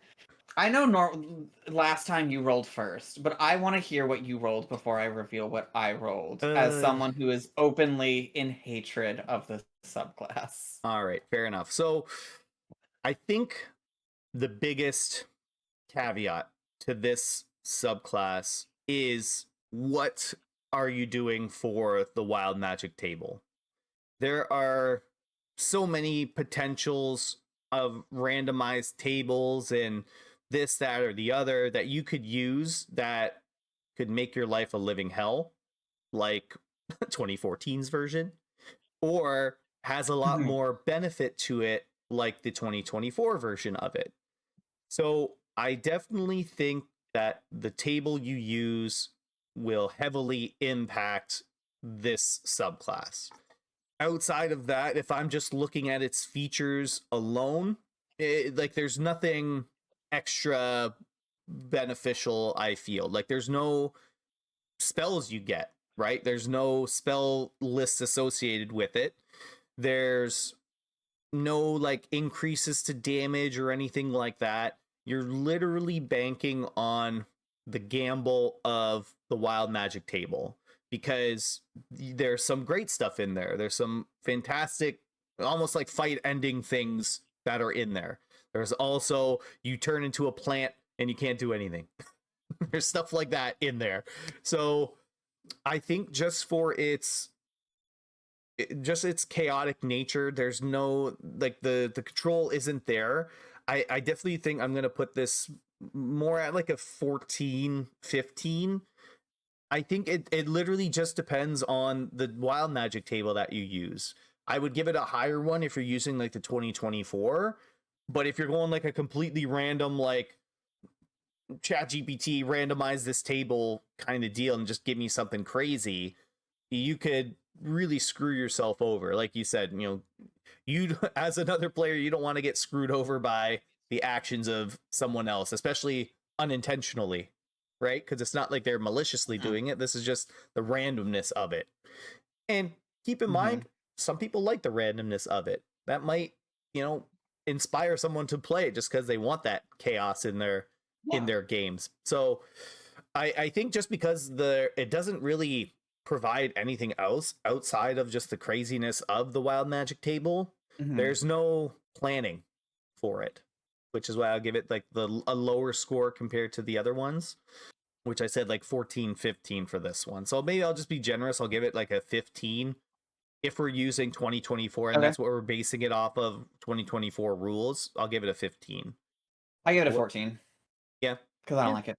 I know last time you rolled first, but I want to hear what you rolled before I reveal what I rolled, as
Uh,
someone who is openly in hatred of the subclass.
all right, fair enough. So I think the biggest caveat to this subclass is what are you doing for the wild magic table? There are so many potentials of randomized tables and this, that, or the other that you could use that could make your life a living hell, like 2014's version, or has a lot more benefit to it, like the 2024 version of it. So I definitely think that the table you use will heavily impact this subclass. Outside of that, if I'm just looking at its features alone, like there's nothing extra beneficial, I feel. Like there's no spells you get, right? There's no spell lists associated with it. There's no like increases to damage or anything like that. You're literally banking on the gamble of the wild magic table, because there's some great stuff in there. There's some fantastic, almost like fight ending things that are in there. There's also, you turn into a plant and you can't do anything. There's stuff like that in there. So I think just for its chaotic nature, there's no like the control isn't there. I definitely think I'm gonna put this more at like a 14, 15. I think it literally just depends on the wild magic table that you use. I would give it a higher one if you're using like the 2024, but if you're going like a completely random, like ChatGPT randomize this table kind of deal and just give me something crazy, you could really screw yourself over. Like you said, you as another player, you don't want to get screwed over by the actions of someone else, especially unintentionally, right? Because it's not like they're maliciously doing it. This is just the randomness of it. And keep in mind, some people like the randomness of it. That might, inspire someone to play just because they want that chaos in their games. So I think just because it doesn't really provide anything else outside of just the craziness of the wild magic table, there's no planning for it, which is why I'll give it like a lower score compared to the other ones, which I said like 14, 15 for this one. So maybe I'll just be generous. I'll give it like a 15 if we're using 2024, and that's what we're basing it off of, 2024 rules. I'll give it a 15.
I give it a 14.
Yeah,
because I don't like it.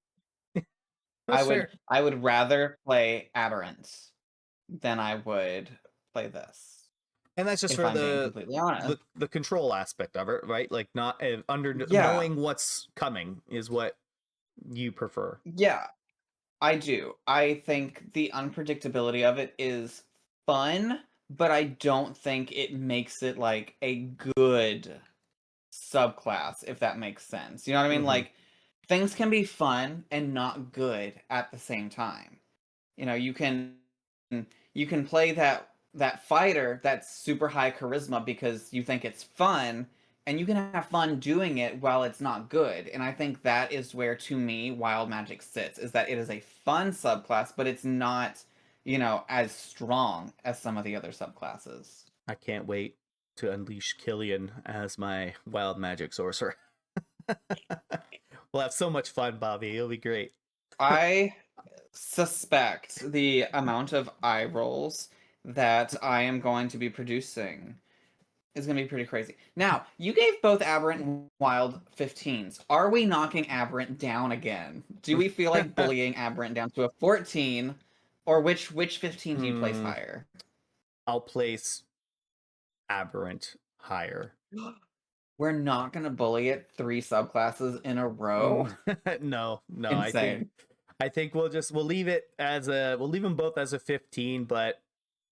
That's fair.
I would rather play Aberrant than I would play this.
And that's just
if
for
I'm being completely honest.
the control aspect of it, right? Like not knowing what's coming is what you prefer.
Yeah, I do. I think the unpredictability of it is fun, but I don't think it makes it like a good subclass, if that makes sense. You know what I mean? Like, things can be fun and not good at the same time. You can play that fighter that's super high charisma because you think it's fun, and you can have fun doing it while it's not good. And I think that is where, to me, wild magic sits, is that it is a fun subclass, but it's not, as strong as some of the other subclasses.
I can't wait to unleash Killian as my wild magic sorcerer. We'll have so much fun, Bobby. It'll be great.
I suspect the amount of eye rolls that I am going to be producing is going to be pretty crazy. Now, you gave both Aberrant and Wild 15s. Are we knocking Aberrant down again? Do we feel like bullying Aberrant down to a 14? Or which 15 do you place higher?
I'll place Aberrant higher.
We're not going to bully it 3 subclasses in a row?
No.
Insane.
I think we'll leave it as we'll leave them both as a 15, but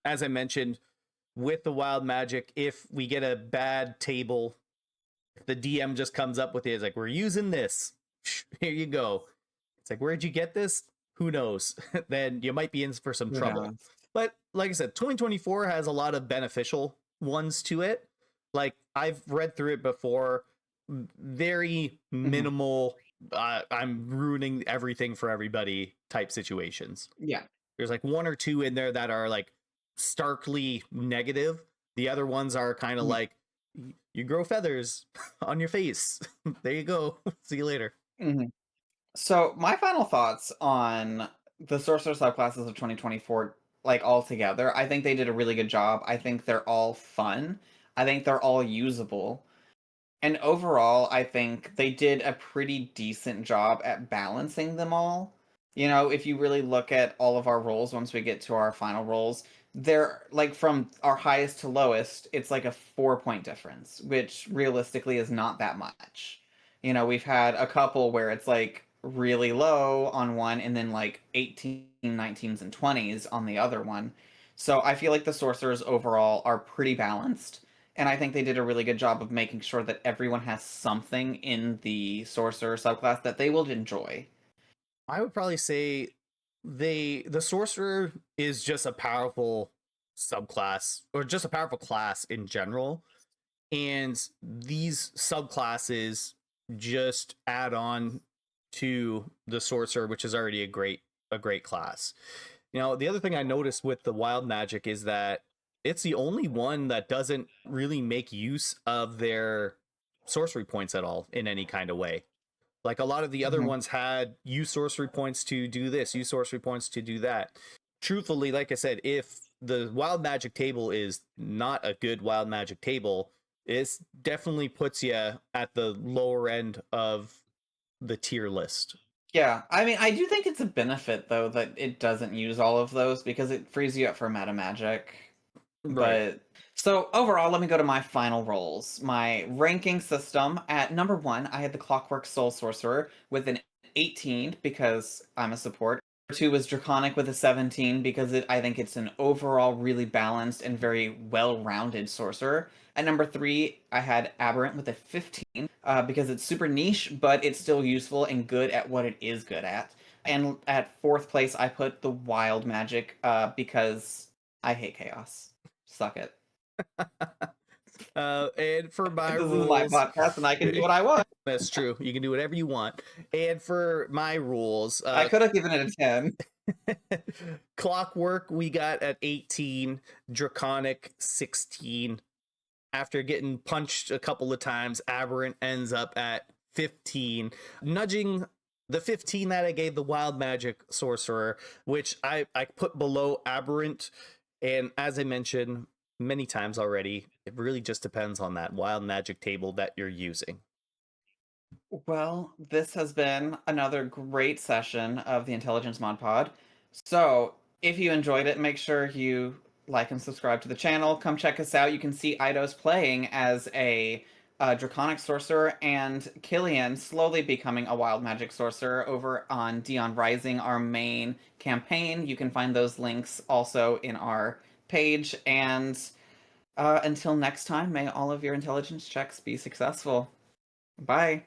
as I mentioned, with the wild magic, if we get a bad table, if the DM just comes up with it, it's like, we're using this, here you go. It's like, where'd you get this? Who knows? Then you might be in for some trouble. But like I said, 2024 has a lot of beneficial ones to it. Like, I've read through it before, very minimal, I'm ruining everything for everybody type situations.
Yeah.
There's like 1 or 2 in there that are like starkly negative. The other ones are kind of like, you grow feathers on your face. There you go. See you later.
So my final thoughts on the Sorcerer subclasses of 2024, like all together, I think they did a really good job. I think they're all fun. I think they're all usable. And overall, I think they did a pretty decent job at balancing them all. You know, if you really look at all of our rolls once we get to our final rolls, they're like from our highest to lowest, it's like a 4 point difference, which realistically is not that much. You know, we've had a couple where it's like really low on one and then like 18, 19s, and 20s on the other one. So I feel like the sorcerers overall are pretty balanced. And I think they did a really good job of making sure that everyone has something in the sorcerer subclass that they will enjoy.
I would probably say the sorcerer is just a powerful subclass or just a powerful class in general, and these subclasses just add on to the sorcerer, which is already a great class. You know, the other thing I noticed with the wild magic is that it's the only one that doesn't really make use of their sorcery points at all in any kind of way. Like a lot of the other
Mhm.
ones had use sorcery points to do this, use sorcery points to do that. Truthfully, like I said, if the wild magic table is not a good wild magic table, it definitely puts you at the lower end of the tier list.
Yeah, I mean, I do think it's a benefit though that it doesn't use all of those because it frees you up for meta magic.
Right.
But so overall, let me go to my final rolls. My ranking system at number 1, I had the Clockwork Soul Sorcerer with an 18 because I'm a support. Number 2 was Draconic with a 17 because I think it's an overall really balanced and very well-rounded sorcerer. At number 3, I had Aberrant with a 15 because it's super niche, but it's still useful and good at what it is good at. And at 4th place, I put the Wild Magic because I hate chaos. Suck it.
And for my
This is my
rules,
podcast and I can do what I want.
that's true. You can do whatever you want. And for my rules,
I could have given it a 10.
Clockwork we got at 18, Draconic 16. After getting punched a couple of times, Aberrant ends up at 15, nudging the 15 that I gave the Wild Magic Sorcerer, which I put below Aberrant. And as I mentioned many times already, it really just depends on that Wild Magic table that you're using.
Well, this has been another great session of the Intelligence Mod Pod. So, if you enjoyed it, make sure you like and subscribe to the channel. Come check us out. You can see Eidos playing as a Draconic Sorcerer and Killian slowly becoming a Wild Magic Sorcerer over on Dion Rising, our main campaign. You can find those links also in our page. And until next time, may all of your intelligence checks be successful. Bye.